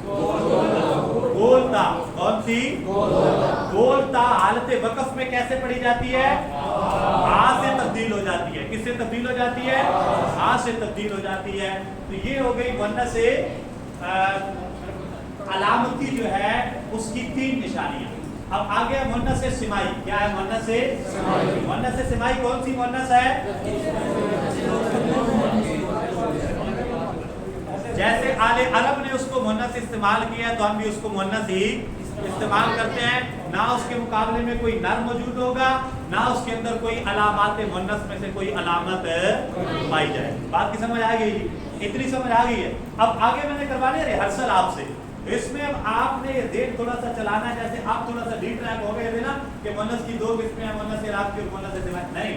गोल ता। कौन सी? गोल ता हालत वक़्फ़ में कैसे पढ़ी जाती है? आ से तब्दील हो जाती है। किससे तब्दील हो जाती है? आ से तब्दील हो जाती है। तो ये हो गई मुअन्नस से अलामती जो है उसकी 3 निशानियां। अब आ गया मुअन्नस से सिमाई। क्या है मुअन्नस से? मुअन्नस से सिमाई कौन सी मुअन्नस है? जैसे आले अरब ने उसको मुअन्नस इस्तेमाल किया है तो हम भी उसको मुअन्नस ही इस्तेमाल करते हैं। ना उसके मुकाबले में कोई नर मौजूद होगा, ना उसके अंदर कोई अलामात मुअन्नस में से कोई अलामत पाई जाए। बात की समझ आ गई? इतनी समझ आ गई है। अब आगे मैंने करवाने रिहर्सल आपसे, इसमें अब आपने देख थोड़ा सा चलाना है। जैसे आप थोड़ा सा डी ट्रैक हो गए थे ना कि मुअन्नस की 2 किस्में हैं, मुअन्नस इराब की और मुअन्नस सिमाई। नहीं,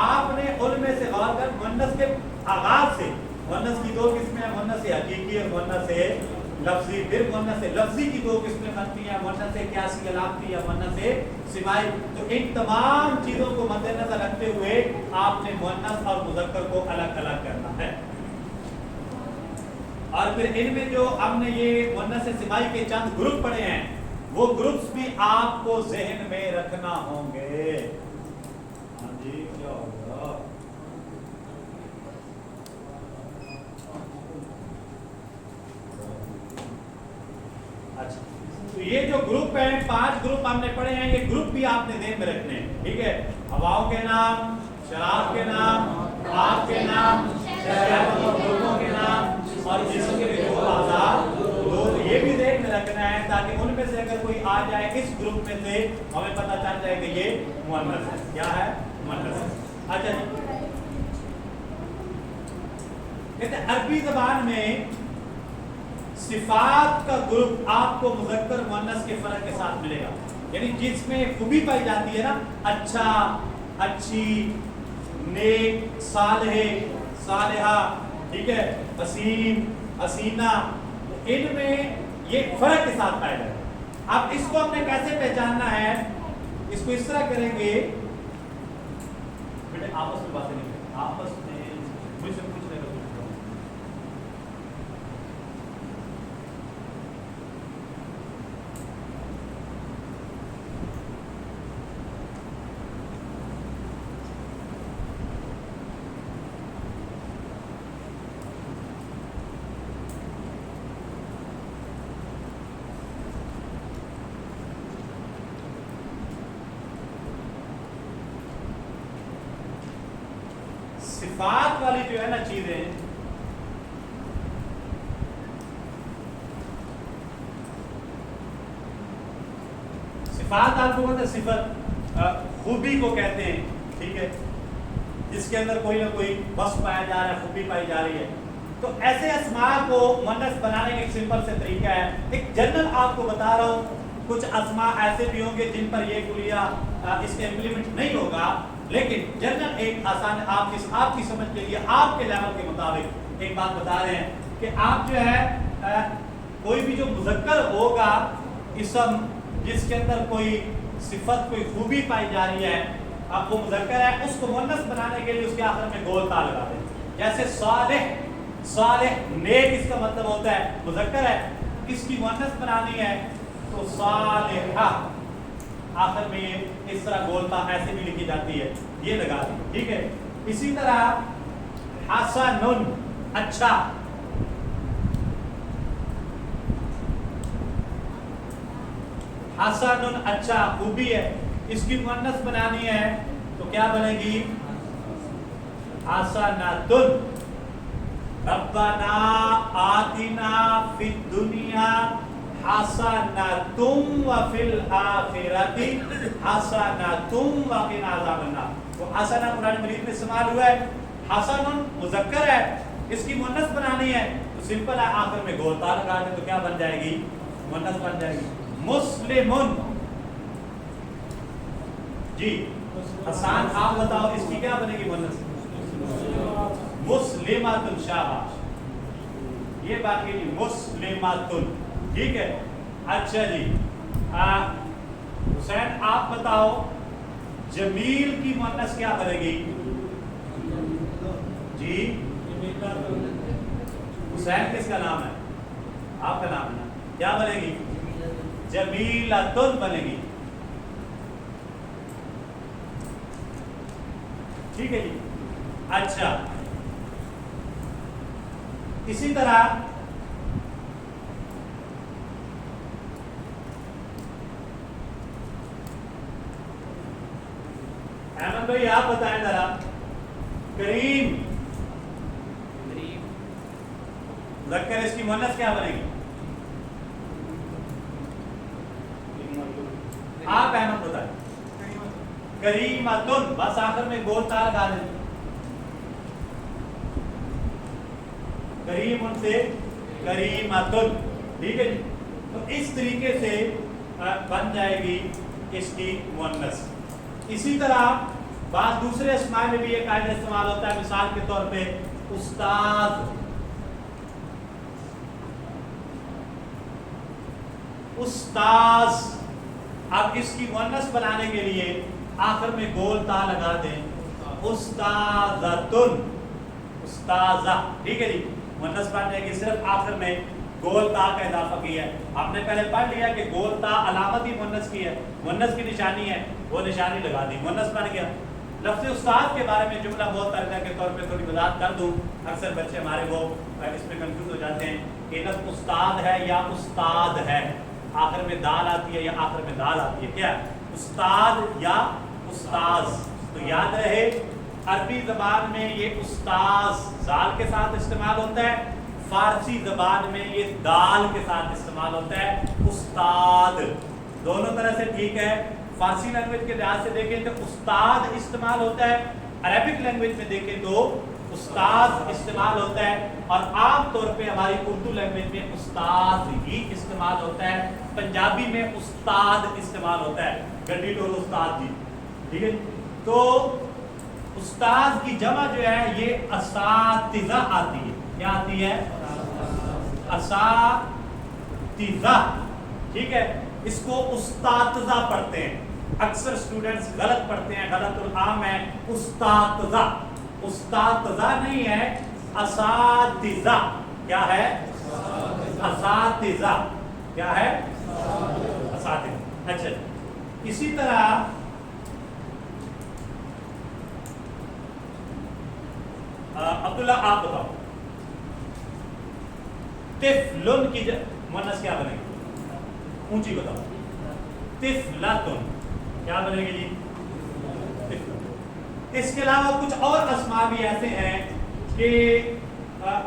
आपने उनमें से गौर कर मुअन्नस के आगाज से मुअन्नस की 2 किस्में हैं, मुअन्नस हकीकी और मुअन्नस लफ्ज़ी। फिर मुअन्नस लफ्ज़ी की 2 किस्में बनती हैं, मुअन्नस क्यासी अलामती या मुअन्नस सिमाई। तो इन तमाम चीज़ों को मद्देनजर रखते हुए आपने मुअन्नस और मुज़क्कर को अलग अलग करना है। اور پھر ان میں جو ہم نے یہ مؤنث سمائی کے چند گروپ پڑھے ہیں وہ گروپس بھی آپ کو ذہن میں رکھنا ہوں گے. ہاں جی کیا ہوگا؟ اچھا تو یہ جو گروپ ہیں 5 گروپ ہم نے پڑھے ہیں، یہ گروپ بھی آپ نے ذہن میں رکھنے ہیں. ٹھیک ہے، ہواؤں کے نام، شراب کے نام، آگ کے نام، شہروں اور لوگوں کے نام اور جسم کے جو اعضاء تو یہ بھی ذہن میں رکھنا ہے تاکہ ان میں سے اگر کوئی آ جائے اس گروپ میں سے ہمیں پتہ چل جائے کہ یہ مؤنث ہے. کیا ہے؟ مؤنث ہے. اچھا جی، کہتے ہیں عربی زبان میں صفات کا گروپ آپ کو مذکر مؤنث کے فرق کے ساتھ ملے گا. یعنی جس میں خوبی پائی جاتی ہے نا، اچھا، اچھی، نیک، صالح، صالحہ، ٹھیک ہے، حسین، حسینہ، ان میں یہ فرق کے ساتھ پایا جاتا ہے. اب اس کو ہم نے کیسے پہچاننا ہے؟ اس کو اس طرح کریں گے، بیٹے آپس میں باتیں نہیں کریں، آپس میں مجھ سے پوچھنے کا کچھ کرو. صفات والی جو ہے نا چیزیں، صفات آپ کو پتہ ہے صفت خوبی کو کہتے ہیں. ٹھیک ہے، جس کے اندر کوئی نہ کوئی وصف پایا جا رہا ہے، خوبی پائی جا رہی ہے. تو ایسے اسماء کو مؤنث بنانے کا ایک سمپل سے طریقہ ہے. ایک جنرل آپ کو بتا رہا ہوں، کچھ اسماء ایسے بھی ہوں گے جن پر یہ کلیہ اس کے امپلیمنٹ نہیں ہوگا، لیکن جنرل ایک آسان آپ کی سمجھ کے لیے آپ کے لیول کے مطابق ایک بات بتا رہے ہیں کہ آپ جو ہے کوئی بھی جو مذکر ہوگا اسم جس کے اندر کوئی صفت، کوئی خوبی پائی جا رہی ہے، آپ وہ مذکر ہے، اس کو مؤنث بنانے کے لیے اس کے آخر میں گول تا لگا دیں. جیسے صالح، صالح نیک اس کا مطلب ہوتا ہے، مذکر ہے، اس کی مؤنث بنانی ہے تو صالحہ، آخر میں یہ اس طرح گولتا ایسے بھی لکھی جاتی ہے، یہ لگا دیں. ٹھیک ہے، اسی طرح حسن، اچھا، حسن اچھا، خوبی ہے، اس کی مؤنث بنانی ہے تو کیا بنے گی؟ حسنۃ. ربنا آتنا فی الدنیا حسنۃ وفی الآخرۃ حسنۃ وقنا عذاب النار. وہ حسنہ قرآن مجید میں استعمال ہوا ہے. حسن مذکر ہے، اس کی مؤنث بنانی ہے تو سمپل ہے، آخر میں گولتا لگا دیں تو کیا بن جائے گی؟ مؤنث بن جائے گی. مسلمن، جی حسان آپ بتاؤ اس کی کیا بنے گی مؤنث؟ مسلمۃ. شاباش، یہ باقی نہیں، مسلمۃ. ٹھیک ہے. اچھا جی، حسین آپ بتاؤ جمیل کی مؤنث کیا بنے گی؟ جی حسین کس کا نام ہے؟ آپ کا نام ہے نا، کیا بنے گی؟ جمیلۃ بنے گی. ٹھیک ہے جی. اچھا، اسی طرح احمد بھائی آپ بتائیں ذرا، کریم مذکر، اس کی مؤنث کیا بنے گی؟ آپ احمد بتائیں. کریمۃ، بس آخر میں گول تا لگا دیں. کریم ان سے کریمۃ. ٹھیک ہے جی. تو اس طریقے سے بن جائے گی اس کی مؤنث. اسی طرح بعض دوسرے اسماء میں بھی یہ قاعدہ استعمال ہوتا ہے. مثال کے طور پہ استاذ، استاذ. اب اس کی مؤنث بنانے کے لیے آخر میں گول تا لگا دیں، استاذۃ، استاذہ. ٹھیک ہے جی. मुअन्नस पढ़ने की सिर्फ आखिर में गोल ता का इजाफा किया है। आपने पहले पढ़ लिया कि गोल ता अलामत ही मुअन्नस की है, मुअन्नस की निशानी है, वो निशानी लगा दी, मुअन्नस बन गया। लफ्ज़ उस्ताद के बारे में जुमला बहुत तर्जमा के तौर पे थोड़ी वजाहत कर दूं, अक्सर बच्चे हमारे वो इसमें कंफ्यूज हो जाते हैं कि लफ्ज़ उस्ताद है या उस्ताद है, आखिर में दाल आती है या आखिर में दाल आती है, क्या उस्ताद या उस्ताज। तो याद रहे अरबी ज़बान में ये उस्ताज जाल के साथ इस्तेमाल होता है, फारसी ज़बान में ये दाल के साथ इस्तेमाल होता है उस्ताद। दोनों तरह से ठीक है। फारसी लैंग्वेज के लिहाज से देखें तो उस्ताद इस्तेमाल होता है, अरबिक लैंग्वेज में देखें तो उस्ताद इस्तेमाल होता है, और आम तौर पे हमारी उर्दू लैंग्वेज में उस्ताद ही इस्तेमाल होता है, पंजाबी में उस्ताद इस्तेमाल होता है, गड्डी टोल उस्ताद जी, ठीक है। तो उस्ताद की जमा जो है ये असातिज़ा आती है, क्या आती है? असातिज़ा, ठीक है। इसको उस्तातिज़ा पढ़ते हैं, अक्सर स्टूडेंट्स गलत पढ़ते हैं, गलत आम है उस्तातिज़ा, उस्तातिज़ा नहीं है, असातिज़ा। क्या है? असातिज़ा। क्या है? असातिज़ा। अच्छा, इसी तरह अब्दुल्ला आप बताओ, तिफ़लुन की मुअन्नस क्या बनेगी? ऊंची बताओ। तिफ़लतुन क्या बनेगी जी? तिफ़लतुन। इसके अलावा कुछ और अस्मा भी ऐसे हैं कि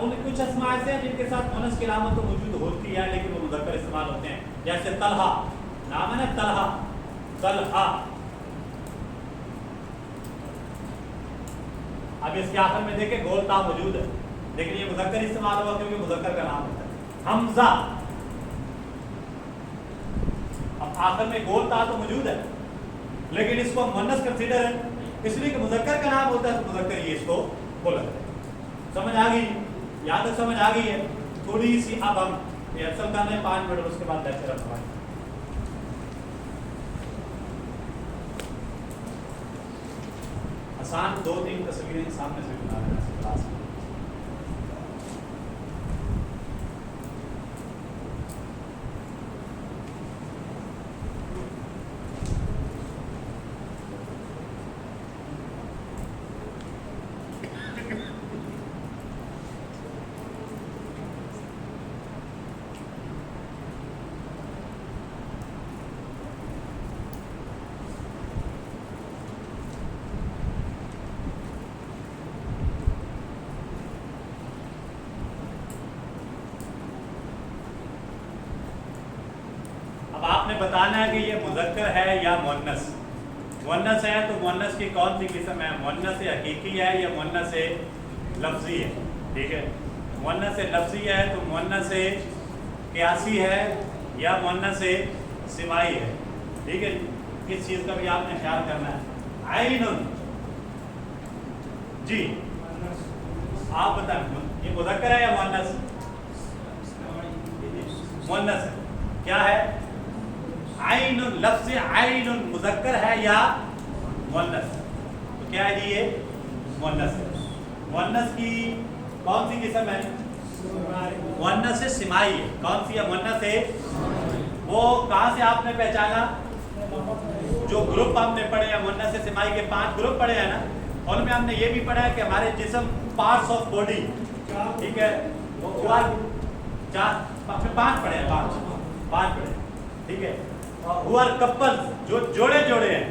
उन कुछ अस्मा ऐसे हैं जिनके साथ मुअन्नस की अलामत तो मौजूद होती है लेकिन वो मुज़क्कर इस्तेमाल होते हैं, जैसे तलहा, नाम है ना तलहा, तलहा। अब इसके आखिर में देखें गोल ता मौजूद है, लेकिन ये मुज़क्कर इस्तेमाल हुआ क्योंकि मुज़क्कर का नाम होता है। हमजा, अब आखिर में गोल ता तो मौजूद है लेकिन इसको मुअन्नस कंसीडर है, इसलिए कि मुज़क्कर का नाम होता है तो मुज़क्कर ये इसको बोला है। समझ आ गई? यहाँ तक समझ आ गई है? थोड़ी सी अब हम रिहर्सल करना है 5 मिनट, उसके बाद लेक्चर हमारा। आसान 2-3 तस्वीरें सामने से बना लेना क्लास में। आपने बताना है कि ये मुज़क्कर है या मुअन्नस। मुअन्नस है तो मुअन्नस की कौन सी किस्म है? मुअन्नस हकीकी है या मुअन्नस लफ्ज़ी है? ठीक है, मुअन्नस लफ्ज़ी है तो मुअन्नस क़ियासी है या मुअन्नस सिमाई है। ठीक है, किस चीज़ का भी आपने ख्याल करना है। आइनुन जी, आप बताएं ये मुज़क्कर है या मुअन्नस? मुअन्नस है। क्या है? आइनुन, लफ्ज़ आइनुन मुज़क्कर है या मुअन्नस? तो क्या है जी? ये मुअन्नस है। मुअन्नस की कौन सी किस्म है? मुअन्नस सिमाई है। कौन सी है? मुअन्नस है। वो कहाँ से आपने पहचाना? जो ग्रुप हमने पढ़े हैं मुअन्नस सिमाई के 5 ग्रुप पढ़े हैं ना, उनमें हमने ये भी पढ़ा है कि हमारे जिस्म पार्ट्स ऑफ बॉडी, ठीक है, वो 5 पढ़े हैं, 5 पढ़े, ठीक है। हुआ कपल्स, जो जोड़े जोड़े हैं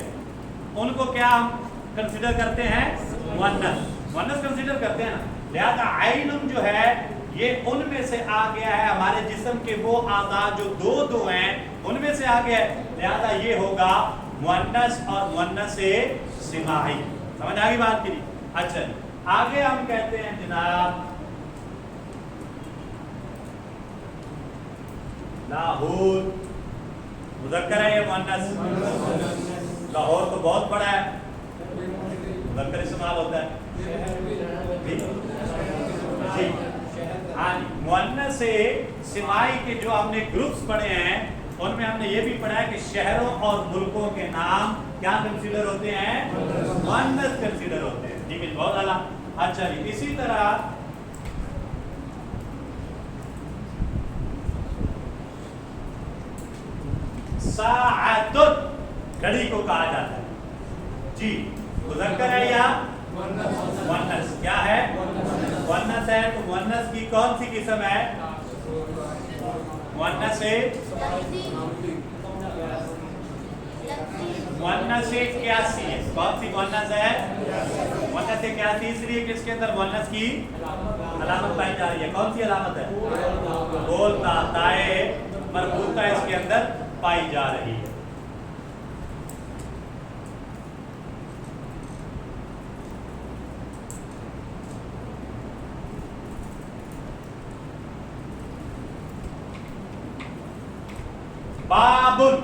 उनको क्या हम कंसीडर करते हैं? मुअन्नस, मुअन्नस कंसीडर करते हैं ना। लिहाजा आइनुन जो है ये उनमें से आ गया है, हमारे जिस्म के वो आज़ा जो दो हैं उनमें से आ गया है, लिहाजा ये होगा मुअन्नस और मुअन्नस सिमाई। समझ आ गई बात की? अच्छा, आगे हम कहते हैं जनाब लाहौर, मुज़क्कर है या मुअन्नस? लाहौर तो बहुत बड़ा है, मुज़क्कर इस्तेमाल होता है जी। हाँ जी, मुअन्नस सिमाई के जो हमने ग्रुप्स पढ़े हैं उनमें हमने ये भी पढ़ा है कि शहरों और मुल्कों के नाम क्या कंसीडर होते हैं? मुअन्नस कंसीडर होते हैं। ठीक है, बहुत आला। अच्छा जी, इसी तरह साअतुन घड़ी को कहा जाता है जी। मुज़क्कर है या मुअन्नस? क्या है? मुअन्नस है। तो मुअन्नस की कौन सी किस्म है? मुअन्नस से मुअन्नस से क्यासी है। कौन सी मुअन्नस है? मुअन्नस से क्यासी, इसलिए कि इसके अंदर मुअन्नस की अलामत पाई जा रही है। कौन सी अलामत है? बोलता ताए मरबूता इसके अंदर पाई जा रही है। बाबुन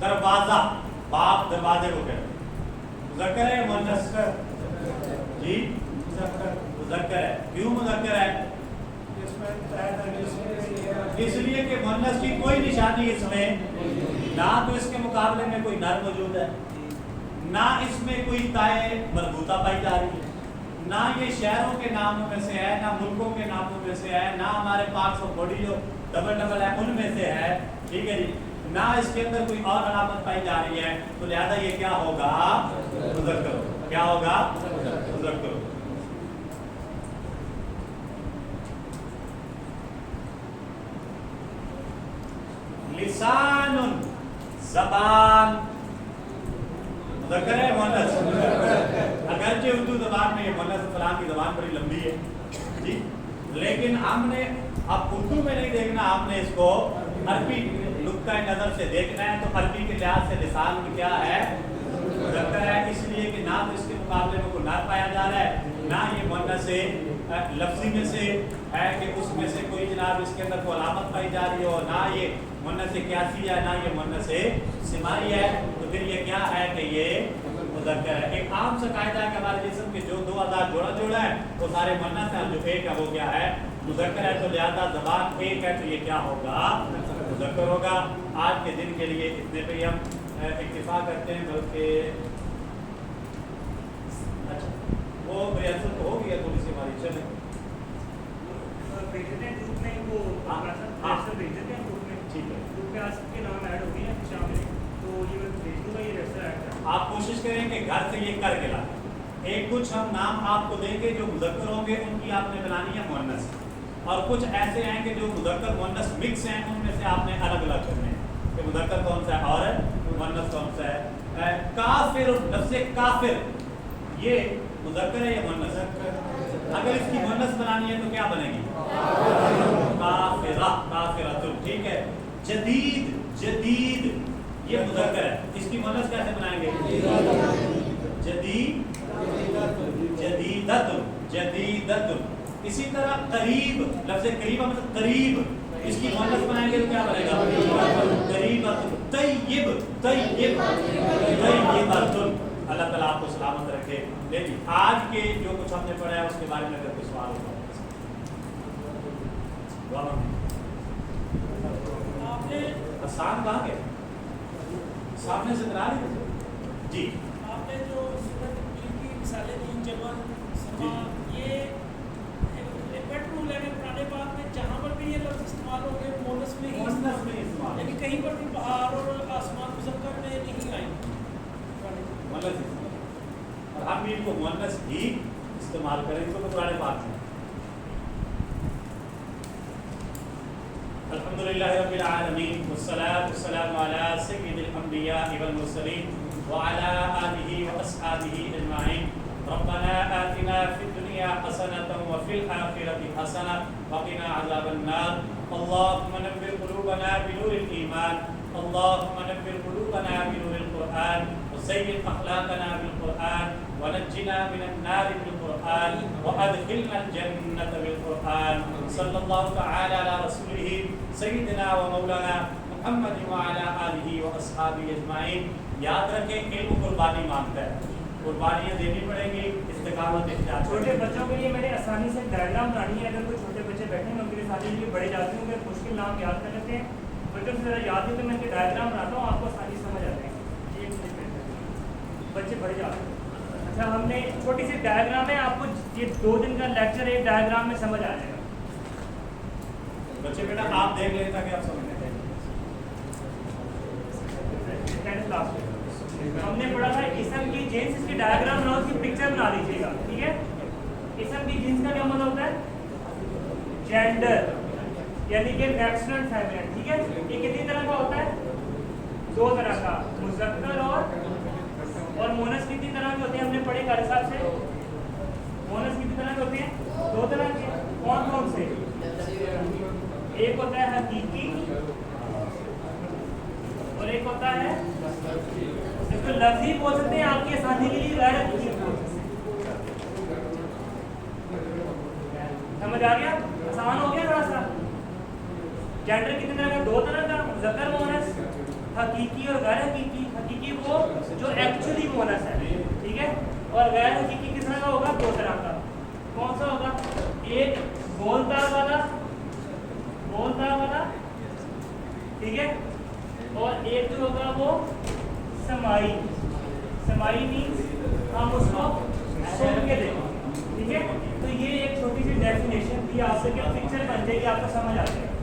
दरवाजा, बाप दरवाजे को कहते हैं। मुज़क्कर है मुअन्नस? जी मुज़क्कर है। क्यों मुज़क्कर है? इसलिए कि मुअन्नस की कोई निशानी इसमें, ना तो इसके मुकाबले में कोई नर मौजूद है, ना इसमें कोई ताए मरबूता पाई जा रही है, ना ये शहरों के नामों में से है, ना मुल्कों के नामों में से है, ना हमारे 500 बॉडी जो डबल है उनमें से है। ठीक है जी। ना इसके अंदर कोई और अलामत पाई जा रही है, तो लिहाजा ये क्या होगा? मुज़क्कर होगा। क्या होगा? मुज़क्कर होगा। लिसानुन ज़बान, मुज़क्कर है मुअन्नस? अगरचे उर्दू ज़बान में ये मुअन्नस फलां की ज़बान बड़ी लंबी है जी, लेकिन हमने अब उर्दू में नहीं देखना, हमने इसको अरबी नुक्ता नज़र से देखना है। तो अरबी के लिहाज से लिसान में क्या है? मुज़क्कर है। इसलिए कि ना तो इसके मुकाबले में कोई नर पाया जा रहा है, ना ये मुअन्नस से लफ्ज़ी में से है कि उसमें से कोई जनाब इसके अंदर कोई अलामत पाई जा रही हो, ना ये मुअन्नस से क्यासी है, ना ये मुअन्नस से सिमाई है। तो फिर ये क्या है कि ये मुज़क्कर है। एक आम सा कायदा है कि हमारे जिस्म के जो दो आज़ाद जोड़ा है वो सारे मुअन्नस हैं, जो एक है वो क्या है? मुज़क्कर है। तो लिहाजा ज़बान एक है तो ये क्या होगा? मुज़क्कर होगा। आज के दिन के लिए इतने पे ही हम इक्तिफा करते हैं। बल्कि अच्छा वो रिहर्सल तो हो गया थोड़ी सी हमारी, चले ठीक है। आप कोशिश करें कि घर से ये करके लाएं। एक कुछ हम नाम आपको देंगे जो मुज़क्कर होंगे, उनकी आपने बनानी है मुअन्नस, और कुछ ऐसे हैं कि जो मुज़क्कर मुअन्नस मिक्स हैं, उनमें से आपने अलग अलग करने हैं कि मुज़क्कर कौन सा है और मुअन्नस कौन सा है। काफिर, लफ्ज़ काफिर ये मुज़क्कर है या मुअन्नस? अगर इसकी मुअन्नस बनानी है तो क्या बनेगी? काफिरा, काफिरतुन। ठीक है। जदीद, जदीद ये मुज़क्कर है, इसकी मुअन्नस कैसे बनाएंगे? जदीद, जदीदतुन, जदीदतुन। इसी तरह करीब, लफ्ज़ करीब मतलब करीब, इसकी मुअन्नस बनाएंगे तो क्या बनेगा? करीबतुन। तय्यब, तय्यब, तय्यबतुन। अल्लाह ताला आपको सलामत रखे। लेकिन आज के जो कुछ हमने पढ़ा है उसके बारे में अगर कोई सवाल होगा आसान कहाँ गए? सामने से करा रहे जी। आपने जो की मिसालें दी, जबल, समा, ये पेट रूल है पुराने बात में, जहाँ पर भी ये लफ्ज़ इस्तेमाल हो गए मुअन्नस में ही इस्तेमाल, यानी कहीं पर भी पहाड़ और आसमान मुज़क्कर में नहीं आए मुअन्नस, और हम भी इनको मुअन्नस ही इस्तेमाल करें। इसको तो पुराने बात है। अल्हम्दुलिल्लाहि रब्बिल आलमीन वस्सलातु वस्सलामु अला सय्यिदिल अंबिया वल मुरसलीन व अला आलिहि व अस्हाबिहि अजमाइन। रब्बना आतिना फिद दुनिया हसनतन व फिल आखिरति हसनतन व क़िना अज़ाबन नार। अल्लाहुम्मा नव्विर क़ुलूबना बिनूरिल ईमान, अल्लाहुम्मा नव्विर क़ुलूबना बिनूरिल क़ुरआन व ज़य्यिन अख़लाक़ना बिल क़ुरआन व नज्जिना मिनन नार बिल क़ुरआन व अदखिलना जन्नत बिल क़ुरआन। सल्लल्लाहु तआला अला रसूलिही सय्यिदिना व मौलाना मुहम्मद व अला आलिहि व अस्हाबिहि अजमाइन। याद रखें, इल्म कुर्बानी मांगता है, कुर्बानियाँ देनी पड़ेंगी, इस्तिकामत इख्तियार। छोटे बच्चों के लिए मैंने आसानी से डायग्राम बनानी है। अगर कोई छोटे बच्चे बैठे हैं उनके साथ लिए बड़े जाते हैं, उनके मुश्किल नाम याद कर लेते हैं, बच्चों से ज़रा याद नहीं तो मैं इनके डायग्राम बनाता हूँ, आपको आसानी समझ आते हैं। एक मिनट बच्चे बड़े जाते हैं। अच्छा, हमने छोटी सी डायग्राम है, आपको ये 2 दिन का लेक्चर एक डायग्राम में समझ आ जाएगा। बच्चे बेटा आप देख लें ताकि आप समझ लें। हमने पढ़ा था इसम की जीन्स, इसकी डायग्राम बनाओ, उसकी पिक्चर बना लीजिएगा, ठीक है। इसम की जीन्स का क्या मतलब होता है? जेंडर, यानी कि मैक्सिमम फेमिनिन, ठीक है। ये कितनी तरह का होता है? 2 तरह का, मुज़क्कर और मोनस कितनी तरह के होते हैं? हमने पढ़े कारी साहब से, मोनस कितनी तरह के होते हैं? 2 तरह के। कौन कौन से? एक होता है हकीकी और एक होता है, इसको लफ्ज़ी बोल सकते हैं, आपकी आसानी के लिए गैर हकीकी बोल सकते हैं। समझ आ गया? आसान हो गया थोड़ा सा। जेंडर कितने तरह का? 2 तरह का, मुज़क्कर मोनस, हकीकी और गैर हकीकी। हकीकी वो जो एक्चुअली मोनस है, ठीक है, और गैर हकीकी किस तरह का होगा? 2 तरह का। कौन सा होगा? एक गोलदार वाला, ठीक है, और एक जो होगा वो समाई। समाई मीन्स हम उसको सुन के देखें, ठीक है। तो ये एक छोटी सी डेफिनेशन थी, आपसे क्या पिक्चर बन जाएगी, आपको समझ आ जाएगा।